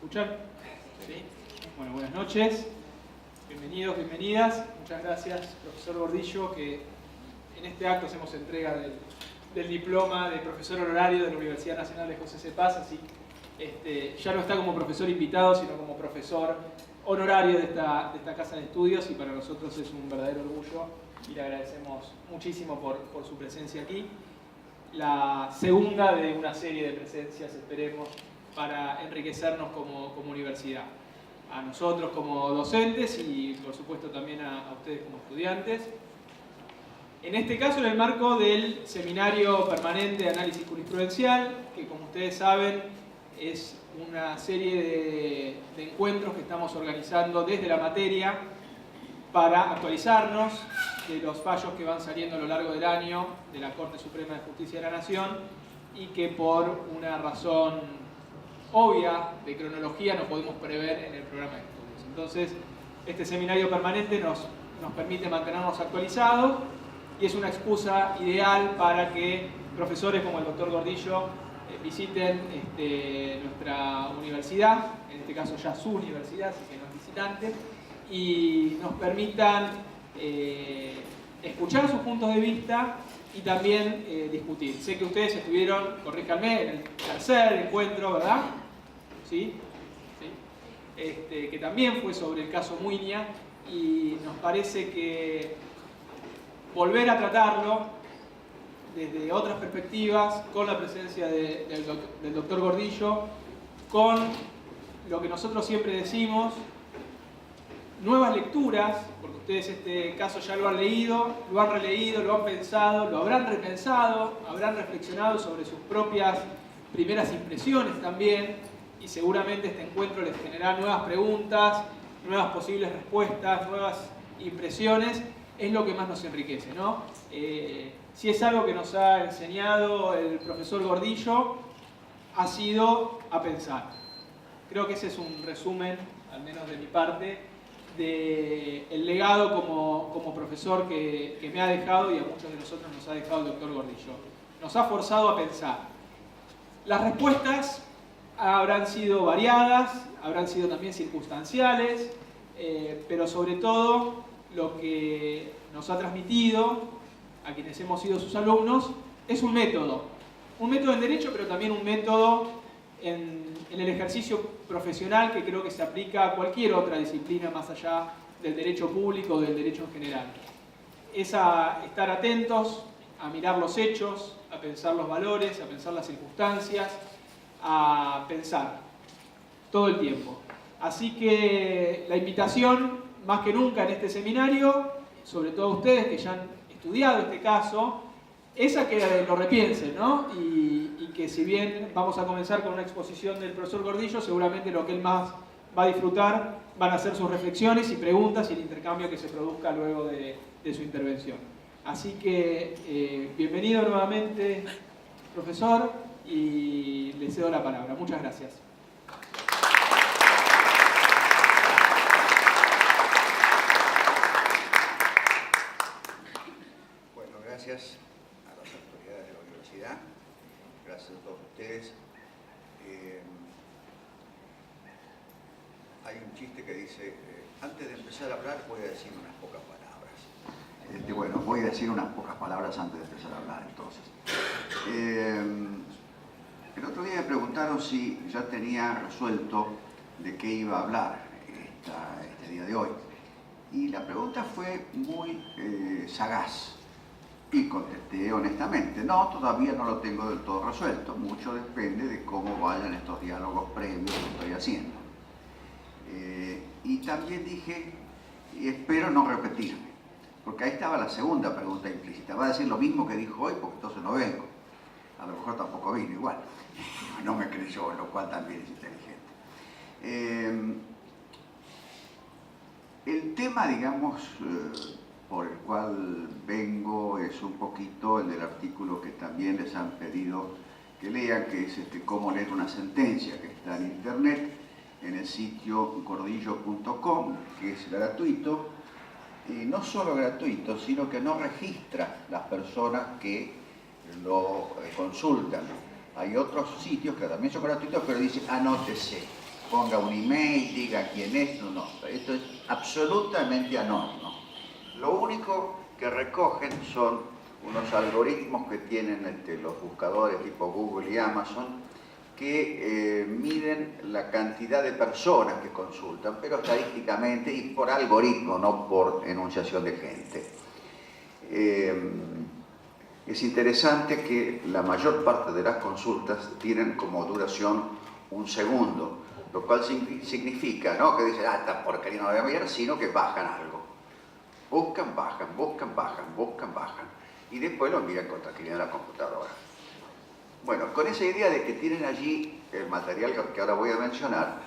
escuchan? ¿Sí? Bueno, buenas noches. Bienvenidos, bienvenidas. Muchas gracias, profesor Gordillo, que en este acto hacemos entrega del diploma de profesor honorario de la Universidad Nacional de José C. Paz, así ya no está como profesor invitado, sino como profesor honorario de esta casa de estudios, y para nosotros es un verdadero orgullo y le agradecemos muchísimo por su presencia aquí. La segunda de una serie de presencias, esperemos, para enriquecernos como universidad. A nosotros como docentes y por supuesto también a ustedes como estudiantes. En este caso, en el marco del Seminario Permanente de Análisis Jurisprudencial, que como ustedes saben es una serie de encuentros que estamos organizando desde la materia para actualizarnos de los fallos que van saliendo a lo largo del año de la Corte Suprema de Justicia de la Nación y que por una razón obvia de cronología no podemos prever en el programa de estudios. Entonces, este seminario permanente nos permite mantenernos actualizados y es una excusa ideal para que profesores como el doctor Gordillo visiten nuestra universidad, en este caso ya su universidad, así que no es visitante, y nos permitan escuchar sus puntos de vista y también discutir. Sé que ustedes estuvieron, corríjanme, en el tercer encuentro, ¿verdad? ¿Sí? ¿Sí? Que también fue sobre el caso Muiña, y nos parece que volver a tratarlo desde otras perspectivas, con la presencia del doctor Gordillo, con lo que nosotros siempre decimos, nuevas lecturas, porque ustedes este caso ya lo han leído, lo han releído, lo han pensado, lo habrán repensado, habrán reflexionado sobre sus propias primeras impresiones también, y seguramente este encuentro les generará nuevas preguntas, nuevas posibles respuestas, nuevas impresiones. Es lo que más nos enriquece, ¿no? Si es algo que nos ha enseñado el profesor Gordillo, ha sido a pensar. Creo que ese es un resumen, al menos de mi parte, del legado como profesor que me ha dejado y a muchos de nosotros nos ha dejado el doctor Gordillo. Nos ha forzado a pensar. Las respuestas habrán sido variadas, habrán sido también circunstanciales, pero sobre todo lo que nos ha transmitido a quienes hemos sido sus alumnos es un método en derecho, pero también un método en el ejercicio profesional que creo que se aplica a cualquier otra disciplina más allá del derecho público o del derecho en general. Es a estar atentos, a mirar los hechos, a pensar los valores, a pensar las circunstancias, a pensar todo el tiempo. Así que la invitación, más que nunca en este seminario, sobre todo ustedes que ya han estudiado este caso, es a que lo repiensen, ¿no? Y que si bien vamos a comenzar con una exposición del profesor Gordillo, seguramente lo que él más va a disfrutar van a ser sus reflexiones y preguntas y el intercambio que se produzca luego de su intervención. Así que bienvenido nuevamente, profesor, y le cedo la palabra. Muchas gracias. Bueno, gracias a las autoridades de la universidad, gracias a todos ustedes. Hay un chiste que dice, antes de empezar a hablar voy a decir unas pocas palabras. Bueno, voy a decir unas pocas palabras antes de empezar a hablar entonces. El otro día me preguntaron si ya tenía resuelto de qué iba a hablar este día de hoy. Y la pregunta fue muy sagaz. Y contesté honestamente, no, todavía no lo tengo del todo resuelto. Mucho depende de cómo vayan estos diálogos previos que estoy haciendo. Y también dije, y espero no repetirme. Porque ahí estaba la segunda pregunta implícita. Va a decir lo mismo que dijo hoy, porque entonces no vengo. A lo mejor tampoco vino igual. No me creyó, lo cual también es inteligente. El tema, digamos, por el cual vengo es un poquito el del artículo que también les han pedido que lean, que es cómo leer una sentencia, que está en internet, en el sitio gordillo.com, que es gratuito, y no solo gratuito, sino que no registra las personas que lo consultan. Hay otros sitios que también son gratuitos, pero dicen anótese. ponga un email, diga quién es, no, esto es absolutamente anónimo. Lo único que recogen son unos algoritmos que tienen los buscadores tipo Google y Amazon, que miden la cantidad de personas que consultan, pero estadísticamente y por algoritmo, no por enunciación de gente. Es interesante que la mayor parte de las consultas tienen como duración un segundo, lo cual significa, ¿no?, que dicen, esta porquería no voy a mirar, sino que bajan algo. Buscan, bajan, buscan, bajan, buscan, bajan. Y después lo miran con tranquilidad en la computadora. Bueno, con esa idea de que tienen allí el material que ahora voy a mencionar,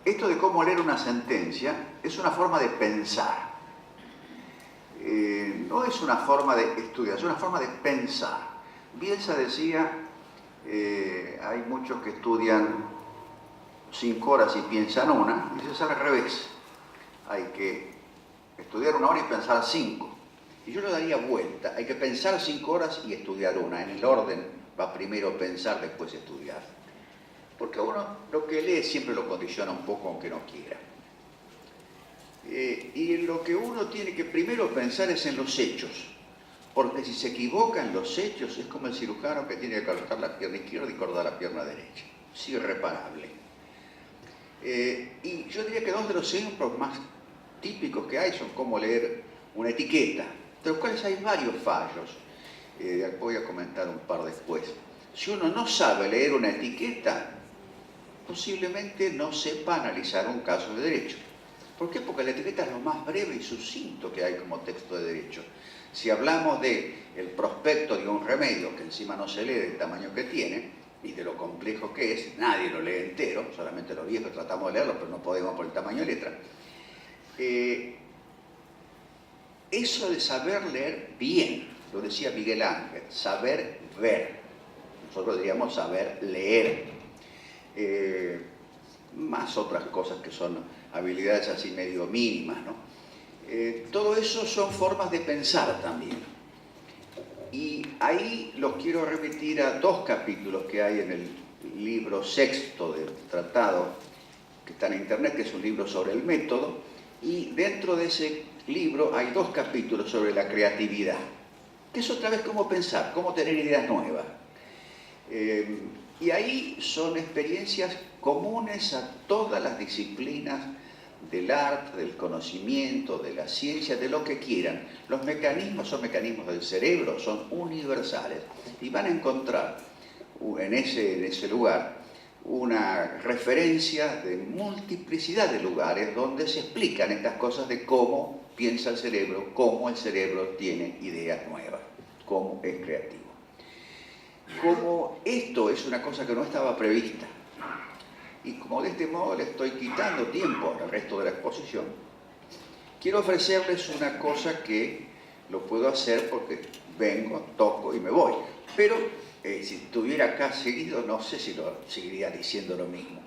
esto de cómo leer una sentencia es una forma de pensar. No es una forma de estudiar, es una forma de pensar. Bielsa decía, hay muchos que estudian 5 horas y piensan una, y eso es al revés. Hay que estudiar 1 hora y pensar 5. Y yo lo daría vuelta, hay que pensar 5 horas y estudiar una. En el orden va primero pensar, después estudiar. Porque uno lo que lee siempre lo condiciona un poco aunque no quiera. Y lo que uno tiene que primero pensar es en los hechos. Porque si se equivoca en los hechos es como el cirujano que tiene que cortar la pierna izquierda y cortar la pierna derecha. Es irreparable. Y yo diría que 2 de los ejemplos más típicos que hay son cómo leer una etiqueta, de los cuales hay varios fallos. Voy a comentar un par después. Si uno no sabe leer una etiqueta, posiblemente no sepa analizar un caso de derecho. ¿Por qué? Porque la etiqueta es lo más breve y sucinto que hay como texto de derecho. Si hablamos del prospecto de un remedio, que encima no se lee del tamaño que tiene, y de lo complejo que es, nadie lo lee entero, solamente los viejos tratamos de leerlo, pero no podemos por el tamaño de letra. Eso de saber leer bien, lo decía Miguel Ángel, saber ver. Nosotros diríamos saber leer. Más otras cosas que son habilidades así medio mínimas, ¿no? Todo eso son formas de pensar también. Y ahí los quiero remitir a 2 capítulos que hay en el libro 6º del tratado, que está en internet, que es un libro sobre el método, y dentro de ese libro hay 2 capítulos sobre la creatividad, que es otra vez cómo pensar, cómo tener ideas nuevas. Y ahí son experiencias comunes a todas las disciplinas del arte, del conocimiento, de la ciencia, de lo que quieran. Los mecanismos son mecanismos del cerebro, son universales. Y van a encontrar en ese lugar una referencia de multiplicidad de lugares donde se explican estas cosas de cómo piensa el cerebro, cómo el cerebro tiene ideas nuevas, cómo es creativo. Como esto es una cosa que no estaba prevista, y como de este modo le estoy quitando tiempo al resto de la exposición, quiero ofrecerles una cosa que lo puedo hacer porque vengo, toco y me voy. Pero si estuviera acá seguido, no sé si lo seguiría diciendo lo mismo.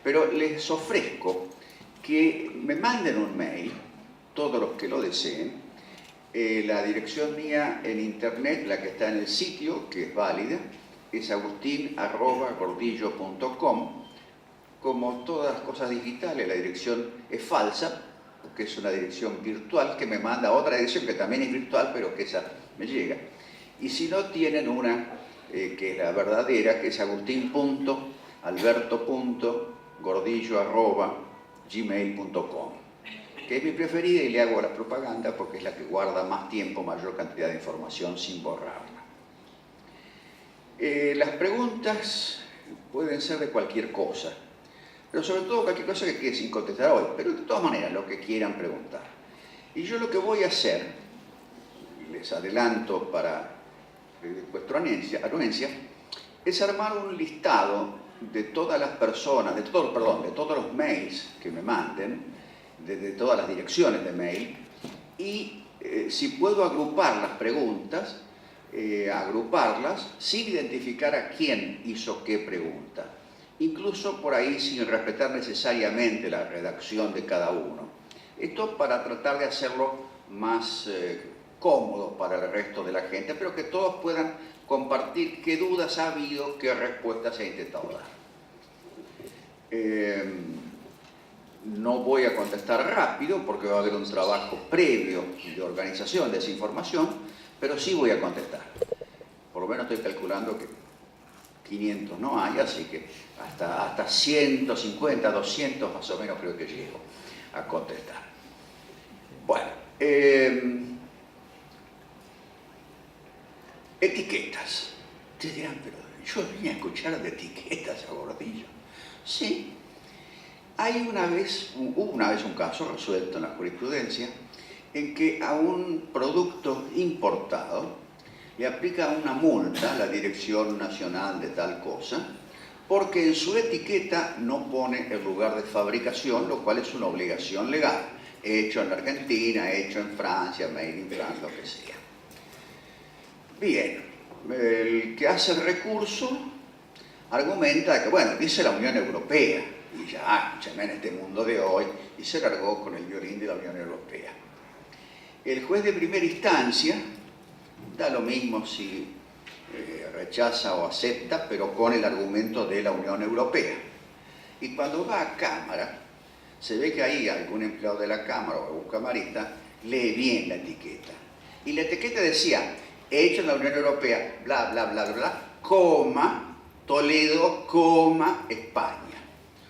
Pero les ofrezco que me manden un mail, todos los que lo deseen. La dirección mía en internet, la que está en el sitio, que es válida, es agustin@gordillo.com. Como todas las cosas digitales, la dirección es falsa, porque es una dirección virtual que me manda a otra dirección que también es virtual, pero que esa me llega. Y si no, tienen una que es la verdadera, que es agustin.alberto.gordillo@gmail.com, que es mi preferida y le hago la propaganda porque es la que guarda más tiempo, mayor cantidad de información sin borrarla. Las preguntas pueden ser de cualquier cosa, pero sobre todo cualquier cosa que quede sin contestar hoy, pero de todas maneras lo que quieran preguntar. Y yo lo que voy a hacer, les adelanto para vuestra anuencia, es armar un listado de todas las personas, de todos los mails que me manden, de todas las direcciones de mail, y si puedo agrupar las preguntas, agruparlas sin identificar a quién hizo qué pregunta. Incluso por ahí sin respetar necesariamente la redacción de cada uno. Esto para tratar de hacerlo más cómodo para el resto de la gente, pero que todos puedan compartir qué dudas ha habido, qué respuestas se ha intentado dar. No voy a contestar rápido porque va a haber un trabajo previo de organización de esa información, pero sí voy a contestar. Por lo menos estoy calculando que 500 no hay, así que hasta 150, 200 más o menos creo que llego a contestar. Bueno, etiquetas. Ustedes dirán, pero yo vine a escuchar de etiquetas a Gordillo. Sí. Hubo una vez un caso resuelto en la jurisprudencia en que a un producto importado le aplica una multa a la Dirección Nacional de tal cosa porque en su etiqueta no pone el lugar de fabricación, lo cual es una obligación legal. Hecho en Argentina, hecho en Francia, made in France, lo que sea. Bien, el que hace el recurso argumenta que, bueno, dice la Unión Europea, y ya, en este mundo de hoy, y se largó con el violín de la Unión Europea. El juez de primera instancia, da lo mismo si rechaza o acepta, pero con el argumento de la Unión Europea. Y cuando va a Cámara, se ve que ahí algún empleado de la Cámara o algún camarista lee bien la etiqueta. Y la etiqueta decía, hecho en la Unión Europea, bla, bla, bla, bla, coma, Toledo, coma, España.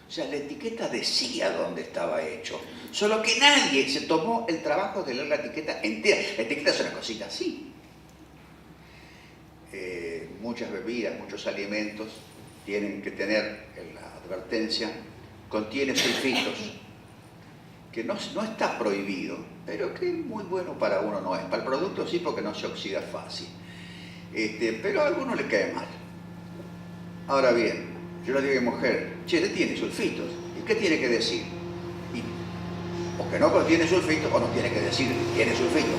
O sea, la etiqueta decía dónde estaba hecho, solo que nadie se tomó el trabajo de leer la etiqueta entera. La etiqueta es una cosita así. Muchas bebidas, muchos alimentos tienen que tener en la advertencia, contiene sulfitos, que no está prohibido, pero que muy bueno para uno no es. Para el producto sí, porque no se oxida fácil. Pero a alguno le cae mal. Ahora bien, yo le digo a mi mujer, che, tiene sulfitos. ¿Y qué tiene que decir? O que no contiene sulfitos, o no tiene que decir que tiene sulfitos.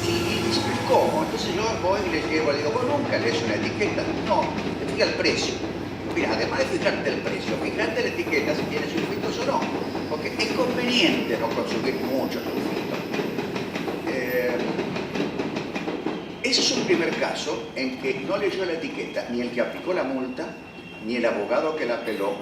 Y dice, ¿cómo? Entonces yo voy y le digo, vos nunca lees una etiqueta. No, te fija el precio. Mira, además de fijarte el precio, fijarte la etiqueta si tiene sulfitos o no. Porque es conveniente no consumir mucho sulfito. Ese es un primer caso en que no leyó la etiqueta ni el que aplicó la multa, ni el abogado que la apeló,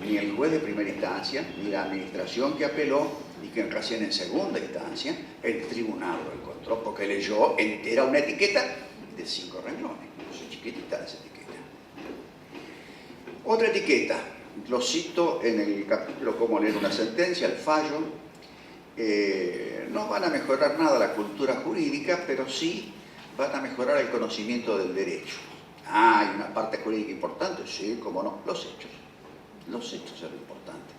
ni el juez de primera instancia, ni la administración que apeló, y que recién en segunda instancia el tribunal lo encontró porque leyó entera una etiqueta de 5 renglones. Es chiquitita esa etiqueta. Otra etiqueta, lo cito en el capítulo Cómo leer una sentencia, el fallo. No van a mejorar nada la cultura jurídica, pero sí van a mejorar el conocimiento del derecho. Hay una parte jurídica importante, sí, cómo no, los hechos. Los hechos son lo importante.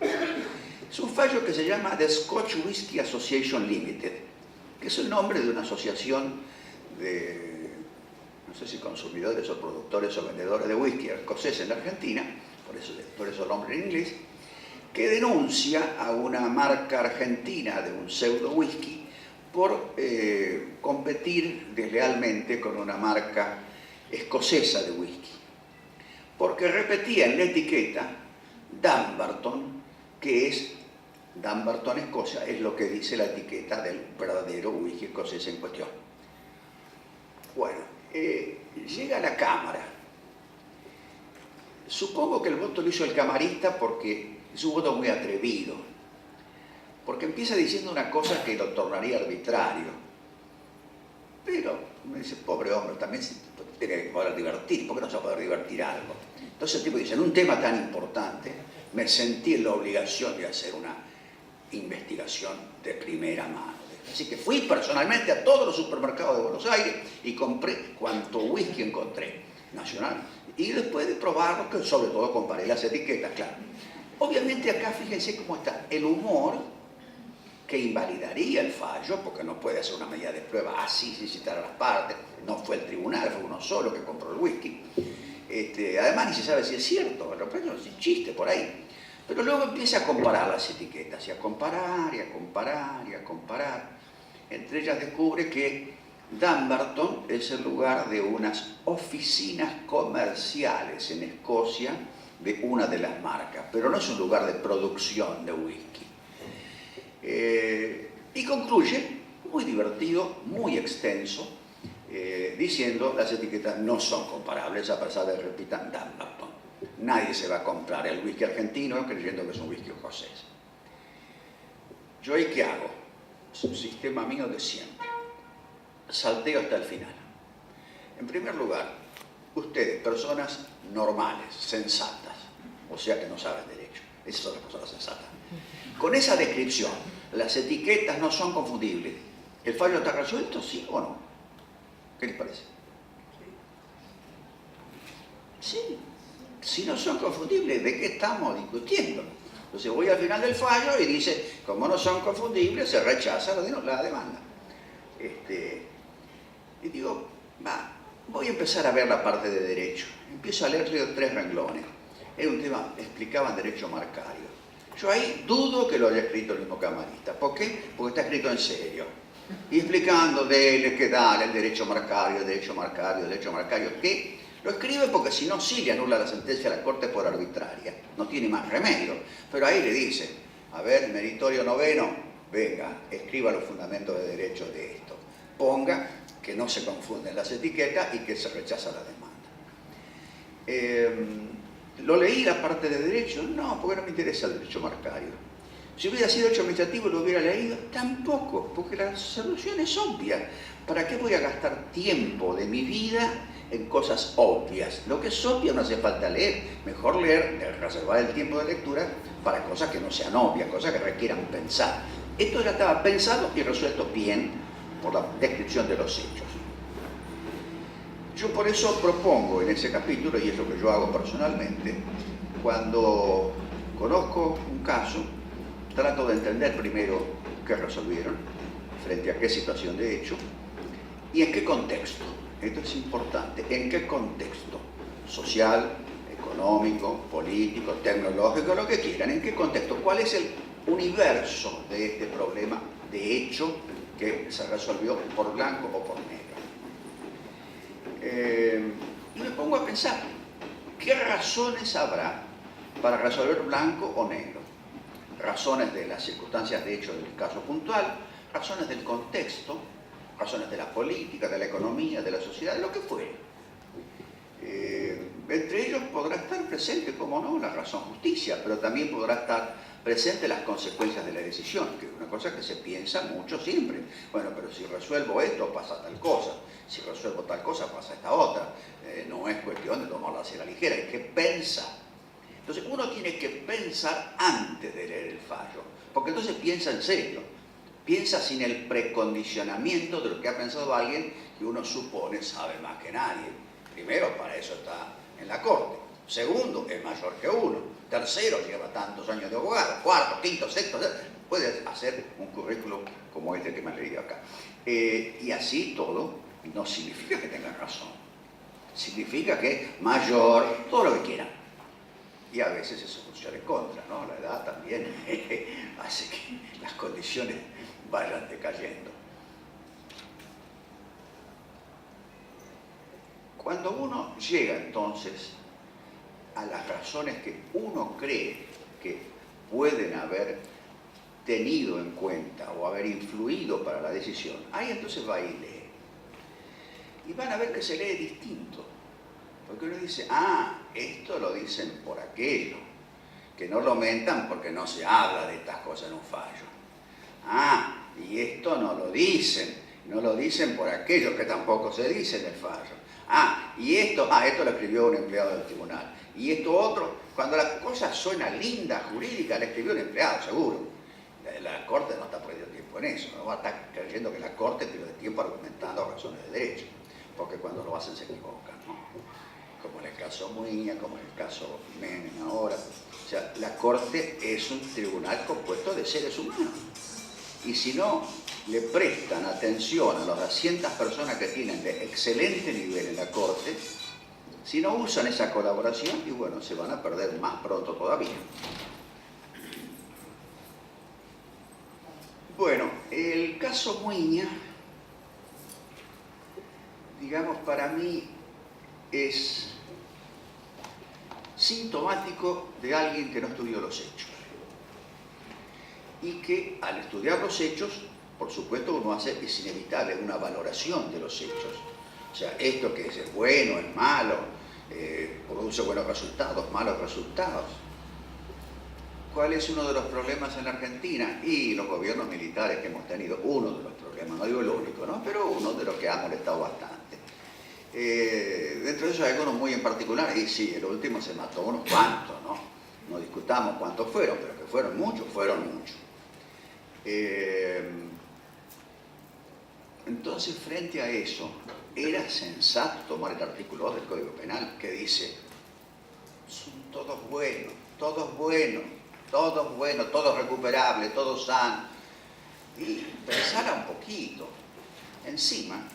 Es un fallo que se llama The Scotch Whisky Association Limited, que es el nombre de una asociación de, no sé si consumidores o productores o vendedores de whisky escocés en la Argentina, por eso el nombre en inglés, que denuncia a una marca argentina de un pseudo whisky por competir deslealmente con una marca escocesa de whisky, porque repetía en la etiqueta Dumbarton, que es Dumbarton Escocia, es lo que dice la etiqueta del verdadero whisky escocés en cuestión. Bueno, llega a la Cámara. Supongo que el voto lo hizo el camarista porque es un voto muy atrevido, porque empieza diciendo una cosa que lo tornaría arbitrario. Pero me dice, pobre hombre, también se tiene que poder divertir, ¿por qué no se va a poder divertir algo? Entonces el tipo dice, en un tema tan importante, me sentí en la obligación de hacer una investigación de primera mano. Así que fui personalmente a todos los supermercados de Buenos Aires y compré cuanto whisky encontré, nacional. Y después de probarlo, que sobre todo comparé las etiquetas, claro. Obviamente acá fíjense cómo está el humor que invalidaría el fallo, porque no puede hacer una medida de prueba así sin citar a las partes. No fue el tribunal, fue uno solo que compró el whisky. Además ni se sabe si es cierto, pero es un chiste por ahí. Pero luego empieza a comparar las etiquetas, y a comparar, y a comparar, y a comparar. Entre ellas descubre que Dumbarton es el lugar de unas oficinas comerciales en Escocia de una de las marcas, pero no es un lugar de producción de whisky. Y concluye, muy divertido, muy extenso, diciendo las etiquetas no son comparables a pesar de que repitan Dumbarton. nadie se va a comprar el whisky argentino creyendo que es un whisky escocés. ¿Yo ahí qué hago? Es un sistema mío de siempre. Salteo hasta el final. En primer lugar, ustedes, personas normales, sensatas, o sea que no saben derecho, esas son las personas sensatas. Con esa descripción, las etiquetas no son confundibles. ¿El fallo está resuelto, sí o no? ¿Qué les parece? Sí. Si no son confundibles, ¿de qué estamos discutiendo? Entonces voy al final del fallo y dice, como no son confundibles, se rechaza la demanda. Y digo, voy a empezar a ver la parte de derecho. Empiezo a leer 3 renglones. Es un tema, explicaban derecho marcario. Yo ahí dudo que lo haya escrito el mismo camarista. ¿Por qué? Porque está escrito en serio. Y explicando que dale el derecho marcario, el derecho marcario, el derecho marcario, que lo escribe porque si no, sí le anula la sentencia a la Corte por arbitraria. No tiene más remedio. Pero ahí le dice, a ver, meritorio noveno, venga, escriba los fundamentos de derecho de esto. Ponga que no se confunden las etiquetas y que se rechaza la demanda. ¿Lo leí la parte de derecho? No, porque no me interesa el derecho marcario. Si hubiera sido hecho administrativo lo hubiera leído, tampoco, porque la solución es obvia. ¿Para qué voy a gastar tiempo de mi vida en cosas obvias? Lo que es obvio no hace falta leer. Mejor leer, reservar el tiempo de lectura para cosas que no sean obvias, cosas que requieran pensar. Esto ya estaba pensado y resuelto bien por la descripción de los hechos. Yo por eso propongo en ese capítulo, y es lo que yo hago personalmente, cuando conozco un caso, trato de entender primero qué resolvieron, frente a qué situación de hecho, y en qué contexto. Esto es importante. ¿En qué contexto? Social, económico, político, tecnológico, lo que quieran. ¿En qué contexto? ¿Cuál es el universo de este problema de hecho que se resolvió por blanco o por negro? Y me pongo a pensar, ¿qué razones habrá para resolver blanco o negro? Razones de las circunstancias de hecho del caso puntual, razones del contexto, razones de la política, de la economía, de la sociedad, de lo que fuere. Entre ellos podrá estar presente, como no, la razón justicia, pero también podrá estar presente las consecuencias de la decisión, que es una cosa que se piensa mucho siempre. Bueno, pero si resuelvo esto, pasa tal cosa. Si resuelvo tal cosa, pasa esta otra. No es cuestión de tomarla hacia la ligera, hay que pensar. Entonces uno tiene que pensar antes de leer el fallo, porque entonces piensa en serio, piensa sin el precondicionamiento de lo que ha pensado alguien que uno supone sabe más que nadie. Primero, para eso está en la Corte. Segundo, es mayor que uno. Tercero, lleva tantos años de abogado. Cuarto, quinto, sexto, puede hacer un currículum como este que me han leído acá. Y así todo no significa que tenga razón. Significa que es mayor, todo lo que quieran. Y a veces eso funciona en contra, ¿no? La edad también hace que las condiciones vayan decayendo. Cuando uno llega entonces a las razones que uno cree que pueden haber tenido en cuenta o haber influido para la decisión, ahí entonces va y lee. Y van a ver que se lee distinto. Porque uno dice, esto lo dicen por aquello, que no lo mentan porque no se habla de estas cosas en un fallo. Y esto no lo dicen por aquello que tampoco se dice en el fallo. Y esto lo escribió un empleado del tribunal. Y esto otro, cuando la cosa suena linda, jurídica, la escribió un empleado, seguro. La Corte no está perdiendo tiempo en eso, no va a estar creyendo que la Corte pierde tiempo argumentando razones de derecho, porque cuando lo hacen se equivocan, ¿no? Como en el caso Muiña, como en el caso Menem ahora. O sea, la Corte es un tribunal compuesto de seres humanos. Y si no le prestan atención a las 200 personas que tienen de excelente nivel en la Corte, si no usan esa colaboración, y bueno, se van a perder más pronto todavía. Bueno, el caso Muiña, digamos, para mí es sintomático de alguien que no estudió los hechos. Y que al estudiar los hechos, por supuesto uno hace, es inevitable, una valoración de los hechos. O sea, esto que es bueno, es malo, produce buenos resultados, malos resultados. ¿Cuál es uno de los problemas en la Argentina? Y los gobiernos militares que hemos tenido, uno de los problemas, no digo el único, ¿no? Pero uno de los que ha molestado bastante. Dentro de eso hay algunos muy en particular, y sí, el último se mató unos cuantos, ¿no? No discutamos cuántos fueron, pero que fueron muchos, fueron muchos. Entonces, frente a eso, era sensato tomar el artículo 2 del Código Penal, que dice, son todos buenos, todos buenos, todos buenos, todos recuperables, todos sanos. Y pensara un poquito. Encima,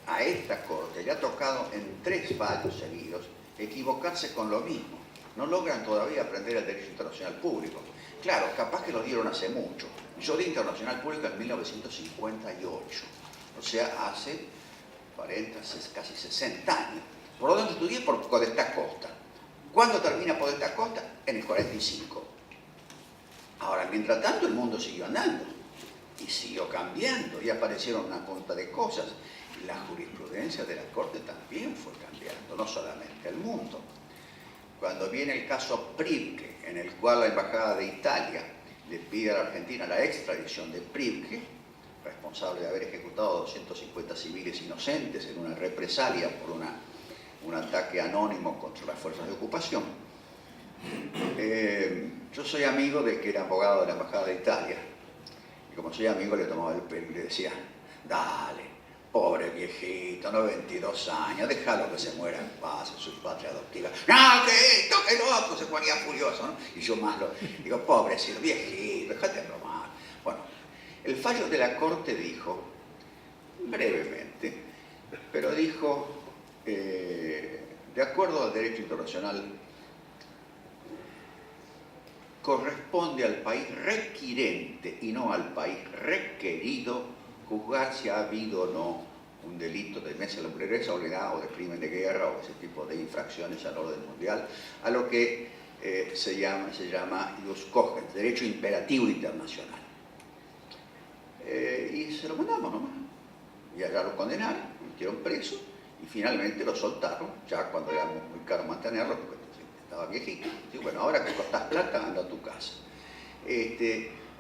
a esta Corte le ha tocado en 3 fallos seguidos equivocarse con lo mismo. No logran todavía aprender el derecho internacional público. Claro, capaz que lo dieron hace mucho. Yo di internacional público en 1958, o sea, hace 40, casi 60 años. ¿Por dónde estudié? Por Podestá Costa. ¿Cuándo termina Podestá Costa? En el 45. Ahora, mientras tanto, el mundo siguió andando y siguió cambiando y aparecieron una punta de cosas. La jurisprudencia de la Corte también fue cambiando, no solamente el mundo. Cuando viene el caso Pribke, en el cual la Embajada de Italia le pide a la Argentina la extradición de Pribke, responsable de haber ejecutado 250 civiles inocentes en una represalia por un ataque anónimo contra las fuerzas de ocupación. Yo soy amigo del que era abogado de la Embajada de Italia, y como soy amigo le tomaba el pelo y le decía, dale, pobre viejito, 92 años, déjalo que se muera en paz en su patria adoptiva. No, que esto, que lo otro, se ponía furioso, ¿no? Y yo más lo digo, pobrecito, viejito, déjate de bromar. Bueno, el fallo de la Corte dijo, brevemente, pero dijo, de acuerdo al derecho internacional, corresponde al país requirente y no al país requerido juzgar si ha habido o no un delito de lesa humanidad o de crimen de guerra o ese tipo de infracciones al orden mundial, a lo que se llama ius cogens, derecho imperativo internacional. Y se lo mandamos nomás. Y allá lo condenaron, lo metieron preso y finalmente lo soltaron, ya cuando era muy caro mantenerlo, porque estaba viejito. Y bueno, ahora que costás plata, anda a tu casa.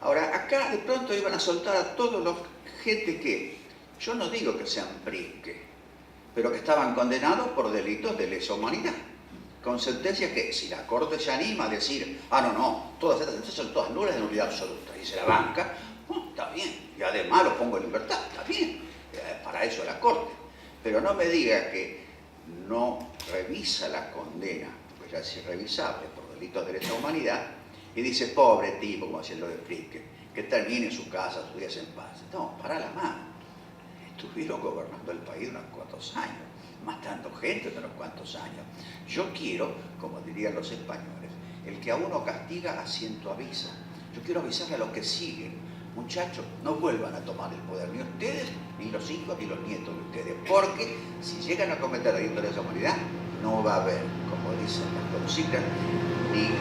Ahora, acá de pronto iban a soltar a todos los gente que, yo no digo que sean Pribke, pero que estaban condenados por delitos de lesa humanidad, con sentencias que, si la Corte se anima a decir, no, todas estas sentencias son todas nulas de nulidad absoluta, y se la banca, está bien, y además lo pongo en libertad, está bien, para eso es la Corte, pero no me diga que no revisa la condena, porque ya es irrevisable por delitos de lesa humanidad, y dice, pobre tipo, como decía lo de Pribke, que termine en su casa sus días en paz. No, para la mano. Estuvieron gobernando el país unos cuantos años, matando gente de unos cuantos años. Yo quiero, como dirían los españoles, el que a uno castiga, a ciento avisa. Yo quiero avisarle a los que siguen, muchachos, no vuelvan a tomar el poder, ni ustedes, ni los hijos, ni los nietos de ustedes, porque si llegan a cometer delitos de lesa humanidad, no va a haber, como dicen las consignas, ni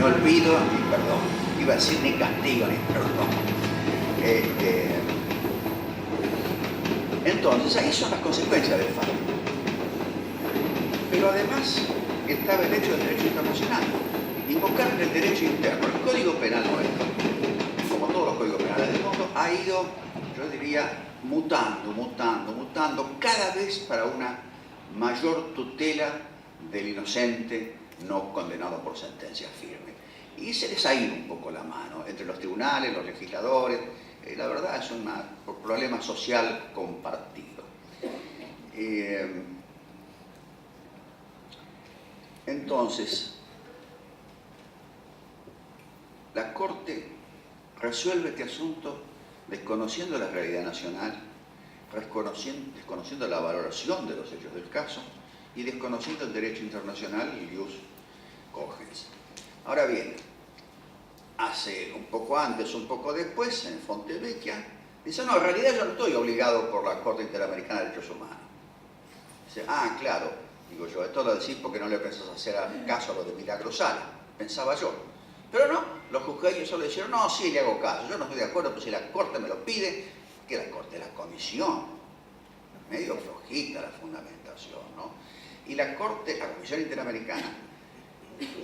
olvido, ni perdón. Iba a decir ni castigo, ni perdón. Entonces, ahí son las consecuencias del fallo. Pero además estaba el hecho del derecho internacional. Invocar el derecho interno. El Código Penal nuestro, como todos los códigos penales del mundo, ha ido, yo diría, mutando, cada vez para una mayor tutela del inocente no condenado por sentencia firme. Y se les ha ido un poco la mano entre los tribunales, los legisladores. La verdad es un problema social compartido. Entonces, la Corte resuelve este asunto desconociendo la realidad nacional, desconociendo la valoración de los hechos del caso y desconociendo el derecho internacional y ius cogens. Ahora bien, hace un poco antes, un poco después, en Fontevecchia, dice, no, en realidad yo no estoy obligado por la Corte Interamericana de Derechos Humanos. Dice, claro, digo yo, esto lo decís porque no le pensás hacer caso a lo de Milagro Sala, pensaba yo. Pero no, los juzgadores solo dijeron, no, sí le hago caso, yo no estoy de acuerdo, pero si la Corte me lo pide, ¿qué la Corte? La Comisión. medio flojita la fundamentación, ¿no? Y la Corte, la Comisión Interamericana,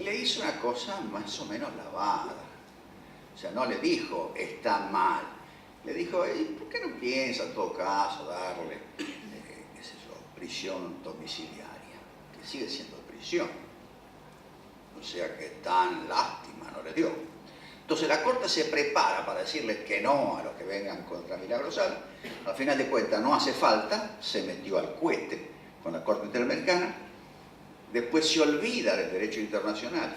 le hizo una cosa más o menos lavada. O sea, no le dijo, está mal. Le dijo, ¿por qué no piensa en todo caso darle, qué sé yo, prisión domiciliaria? Que sigue siendo prisión. O sea que tan lástima no le dio. Entonces la Corte se prepara para decirles que no a los que vengan contra Milagrosal. Al final de cuentas no hace falta, se metió al cohete con la Corte Interamericana. Después se olvida del derecho internacional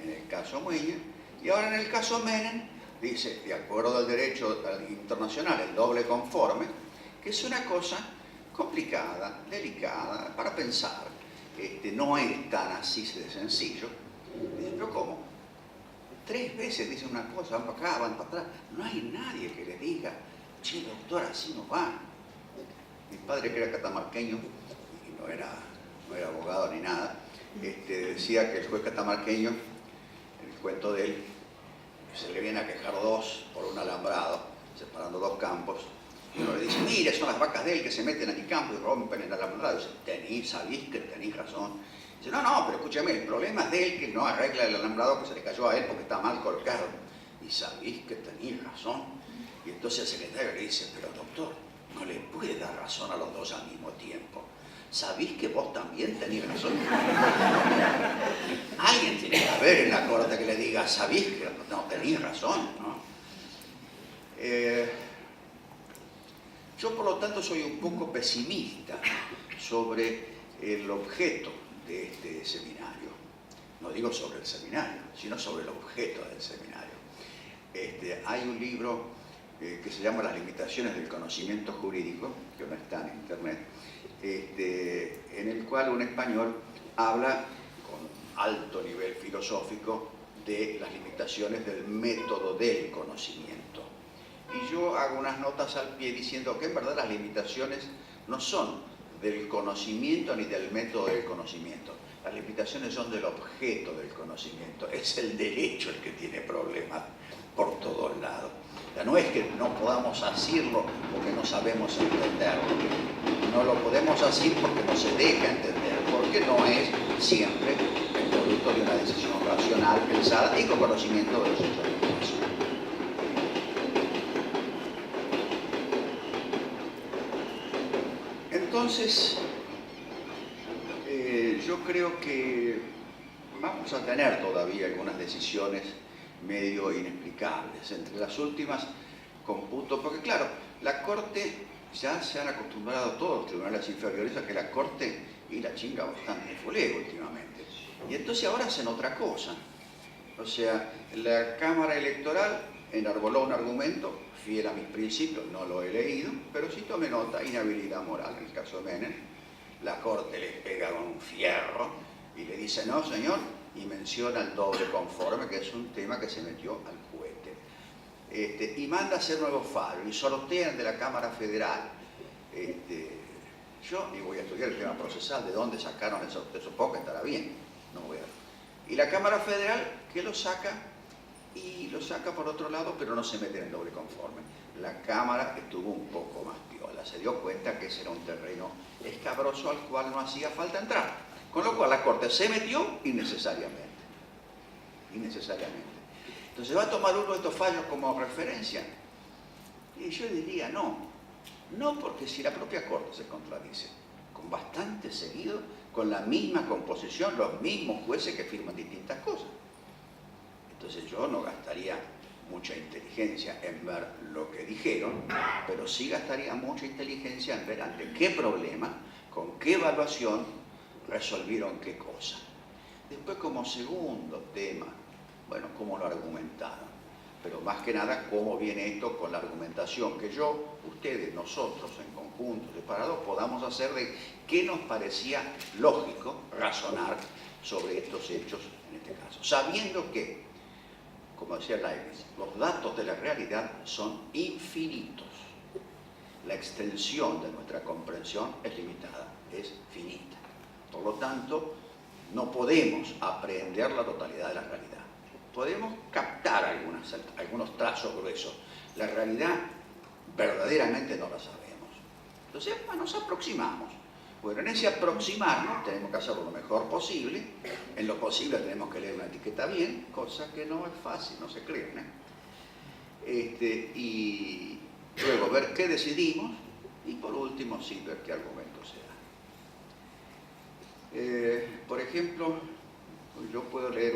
en el caso Muelle, y ahora en el caso Menem dice, de acuerdo al derecho internacional, el doble conforme, que es una cosa complicada, delicada, para pensar. No es tan así de sencillo. Dice, pero ¿cómo? 3 veces dicen una cosa, van para acá, van para atrás. No hay nadie que le diga, che, doctor, así no va. Mi padre, que era catamarqueño, y no era abogado ni nada, decía que el juez catamarqueño, en el cuento de él, se le viene a quejar 2 por un alambrado, separando 2 campos, y uno le dice, mire, son las vacas de él que se meten a mi campo y rompen el alambrado. Y dice, sabéis que tenéis razón. Dice, no, pero escúchame, el problema es de él que no arregla el alambrado que se le cayó a él porque está mal colocado. Y sabéis que tenéis razón. Y entonces el secretario le dice, pero doctor, no le puede dar razón a los 2 al mismo tiempo. ¿Sabéis que vos también tenéis razón? Alguien tiene que haber en la corte que le diga, ¿sabéis que no tenéis razón? ¿No? Yo, por lo tanto, soy un poco pesimista sobre el objeto de este seminario. No digo sobre el seminario, sino sobre el objeto del seminario. Hay un libro que se llama Las limitaciones del conocimiento jurídico, que no está en internet, en el cual un español habla con alto nivel filosófico de las limitaciones del método del conocimiento. Y yo hago unas notas al pie diciendo que en verdad las limitaciones no son del conocimiento ni del método del conocimiento. Las limitaciones son del objeto del conocimiento. Es el derecho el que tiene problemas por todos lados. O sea, no es que no podamos asirlo porque no sabemos entenderlo. No lo podemos asir porque no se deja entender, porque no es siempre el producto de una decisión racional, pensada y con conocimiento de los hechos de la información. Entonces, yo creo que vamos a tener todavía algunas decisiones medio inexplicables. Entre las últimas, computo, porque claro, la Corte, ya se han acostumbrado todos los tribunales inferiores a que la Corte y la chinga bastante fulego últimamente. Y entonces ahora hacen otra cosa. O sea, la Cámara Electoral enarboló un argumento fiel a mis principios, no lo he leído, pero sí tomé nota, inhabilidad moral, en el caso de Menem. La Corte les pega con un fierro y le dice, no señor, y menciona el doble conforme, que es un tema que se metió al cohete. Y manda a hacer nuevos fallos, y sortean de la Cámara Federal. Yo ni voy a estudiar el tema procesal, de dónde sacaron eso, supongo que estará bien, no voy a... Y la Cámara Federal, que lo saca, y lo saca por otro lado, pero no se mete en el doble conforme. La Cámara estuvo un poco más piola, se dio cuenta que ese era un terreno escabroso al cual no hacía falta entrar. Con lo cual la Corte se metió innecesariamente. Innecesariamente. Entonces, ¿va a tomar uno de estos fallos como referencia? Y yo diría no. No, porque si la propia Corte se contradice, con bastante seguido, con la misma composición, los mismos jueces que firman distintas cosas. Entonces yo no gastaría mucha inteligencia en ver lo que dijeron, pero sí gastaría mucha inteligencia en ver ante qué problema, con qué evaluación resolvieron qué cosa. Después, como segundo tema, bueno, cómo lo argumentaron, pero más que nada cómo viene esto con la argumentación que yo, ustedes, nosotros en conjunto, separados, podamos hacer de qué nos parecía lógico razonar sobre estos hechos en este caso, sabiendo que, como decía Leibniz, los datos de la realidad son infinitos. La extensión de nuestra comprensión es limitada, es finita. Por lo tanto, no podemos aprehender la totalidad de la realidad. Podemos captar algunos trazos gruesos. La realidad verdaderamente no la sabemos. Entonces, bueno, nos aproximamos. Bueno, en ese aproximarnos tenemos que hacerlo lo mejor posible. En lo posible tenemos que leer una etiqueta bien, cosa que no es fácil, no se crean, y luego ver qué decidimos y por último sí ver qué argumento se da. Por ejemplo, yo puedo leer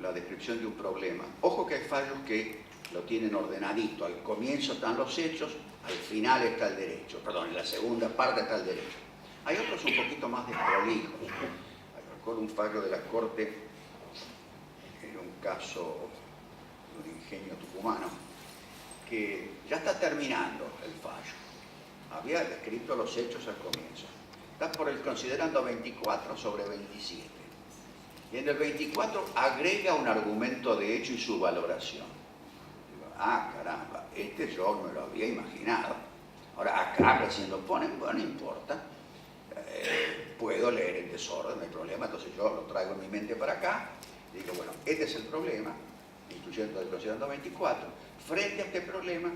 la descripción de un problema. Ojo que hay fallos que lo tienen ordenadito. Al comienzo están los hechos, al final está el derecho. Perdón, en la segunda parte está el derecho. Hay otros un poquito más desprolijos. Recuerdo un fallo de la Corte en un caso de un ingenio tucumano que ya está terminando el fallo. Había descrito los hechos al comienzo. Está por el considerando 24 sobre 27. Y en el 24 agrega un argumento de hecho y su valoración. Digo, ah, caramba, yo me lo había imaginado. Ahora acá recién lo ponen, bueno, no importa. Puedo leer en desorden, no hay problema. Entonces yo lo traigo en mi mente para acá. Y digo, bueno, este es el problema, incluyendo el considerando 24. Frente a este problema,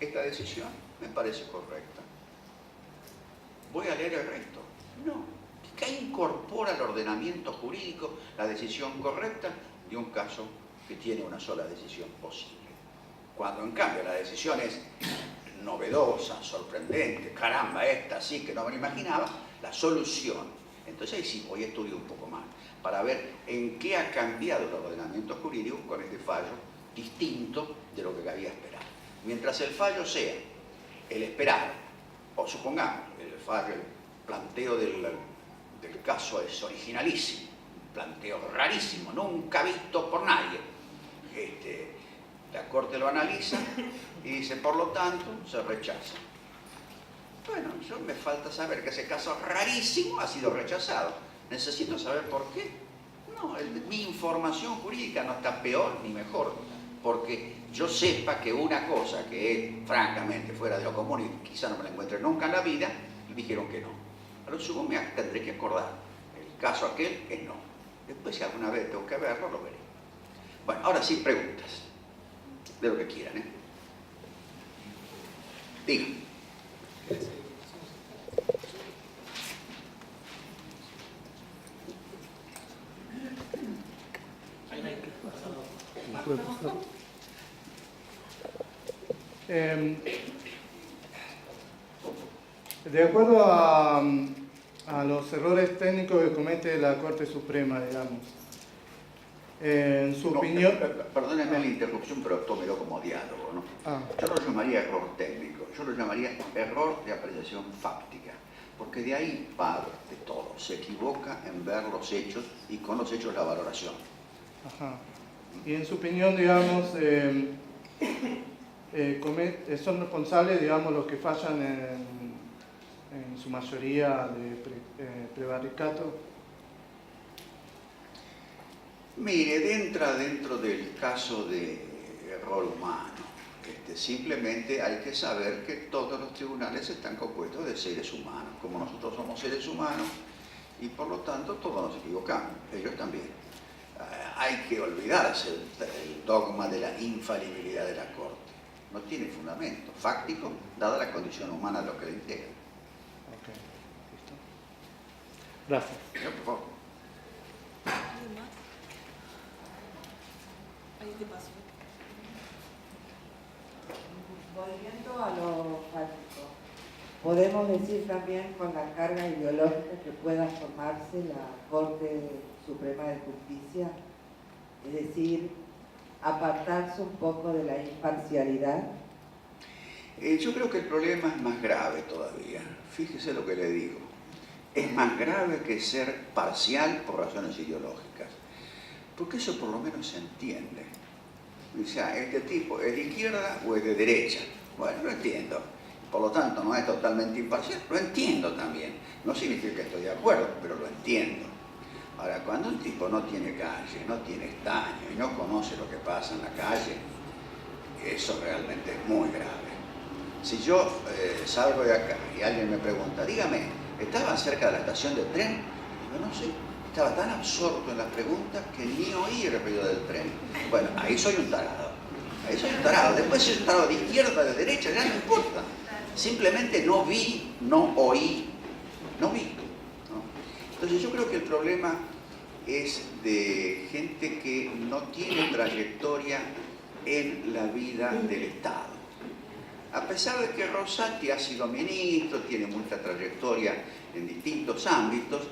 esta decisión me parece correcta. ¿Voy a leer el resto? No. ¿Qué incorpora al ordenamiento jurídico la decisión correcta de un caso que tiene una sola decisión posible? Cuando en cambio la decisión es novedosa, sorprendente, caramba, esta sí que no me lo imaginaba, la solución. Entonces ahí sí voy a estudiar un poco más para ver en qué ha cambiado el ordenamiento jurídico con este fallo distinto de lo que había esperado. Mientras el fallo sea el esperado, o supongamos, el planteo del caso es originalísimo, un planteo rarísimo, nunca visto por nadie. La Corte lo analiza y dice, por lo tanto, se rechaza. Bueno, yo me falta saber que ese caso rarísimo ha sido rechazado. Necesito saber por qué. No, mi información jurídica no está peor ni mejor, porque yo sepa que una cosa que es francamente fuera de lo común y quizá no me la encuentre nunca en la vida, dijeron que no. A lo sumo me tendré que acordar. El caso aquel es no. Después, si alguna vez tengo que verlo, lo veré. Bueno, ahora sí, preguntas. De lo que quieran, Digan. De acuerdo a los errores técnicos que comete la Corte Suprema, digamos, en su opinión... Perdónenme la interrupción, pero tómelo como diálogo, ¿no? Yo no lo llamaría error técnico, yo lo llamaría error de apreciación fáctica, porque de ahí parte todo, se equivoca en ver los hechos y con los hechos la valoración. Ajá. Y en su opinión, digamos, son responsables, digamos, los que fallan en su mayoría de prevaricato. Mire, entra dentro del caso de error humano. Simplemente hay que saber que todos los tribunales están compuestos de seres humanos, como nosotros somos seres humanos y por lo tanto todos nos equivocamos, ellos también. Hay que olvidarse el dogma de la infalibilidad de la Corte. No tiene fundamento fáctico, dada la condición humana de lo que le integra. Ok, listo. Gracias. Yo, por favor. Ahí te paso. Volviendo a lo fáctico, podemos decir también con la carga ideológica que pueda formarse la Corte Suprema de Justicia, es decir, apartarse un poco de la imparcialidad. Yo creo que el problema es más grave todavía. Fíjese lo que le digo. Es más grave que ser parcial por razones ideológicas. Porque eso por lo menos se entiende. O sea, ¿este tipo es de izquierda o es de derecha? Bueno, lo entiendo. Por lo tanto, no es totalmente imparcial. Lo entiendo también. No significa que estoy de acuerdo, pero lo entiendo. Ahora, cuando un tipo no tiene calle, no tiene estaño y no conoce lo que pasa en la calle, eso realmente es muy grave. Si yo salgo de acá y alguien me pregunta, dígame, ¿estaba cerca de la estación de tren? Digo, no sé. Estaba tan absorto en la pregunta que ni oí el referido del tren. Bueno, ahí soy un tarado. Ahí soy un tarado. Después soy un tarado de izquierda, de derecha, ya no importa. Simplemente no vi, no oí, no vi. ¿No? Entonces yo creo que el problema es de gente que no tiene trayectoria en la vida del Estado. A pesar de que Rosati ha sido ministro, tiene mucha trayectoria en distintos ámbitos,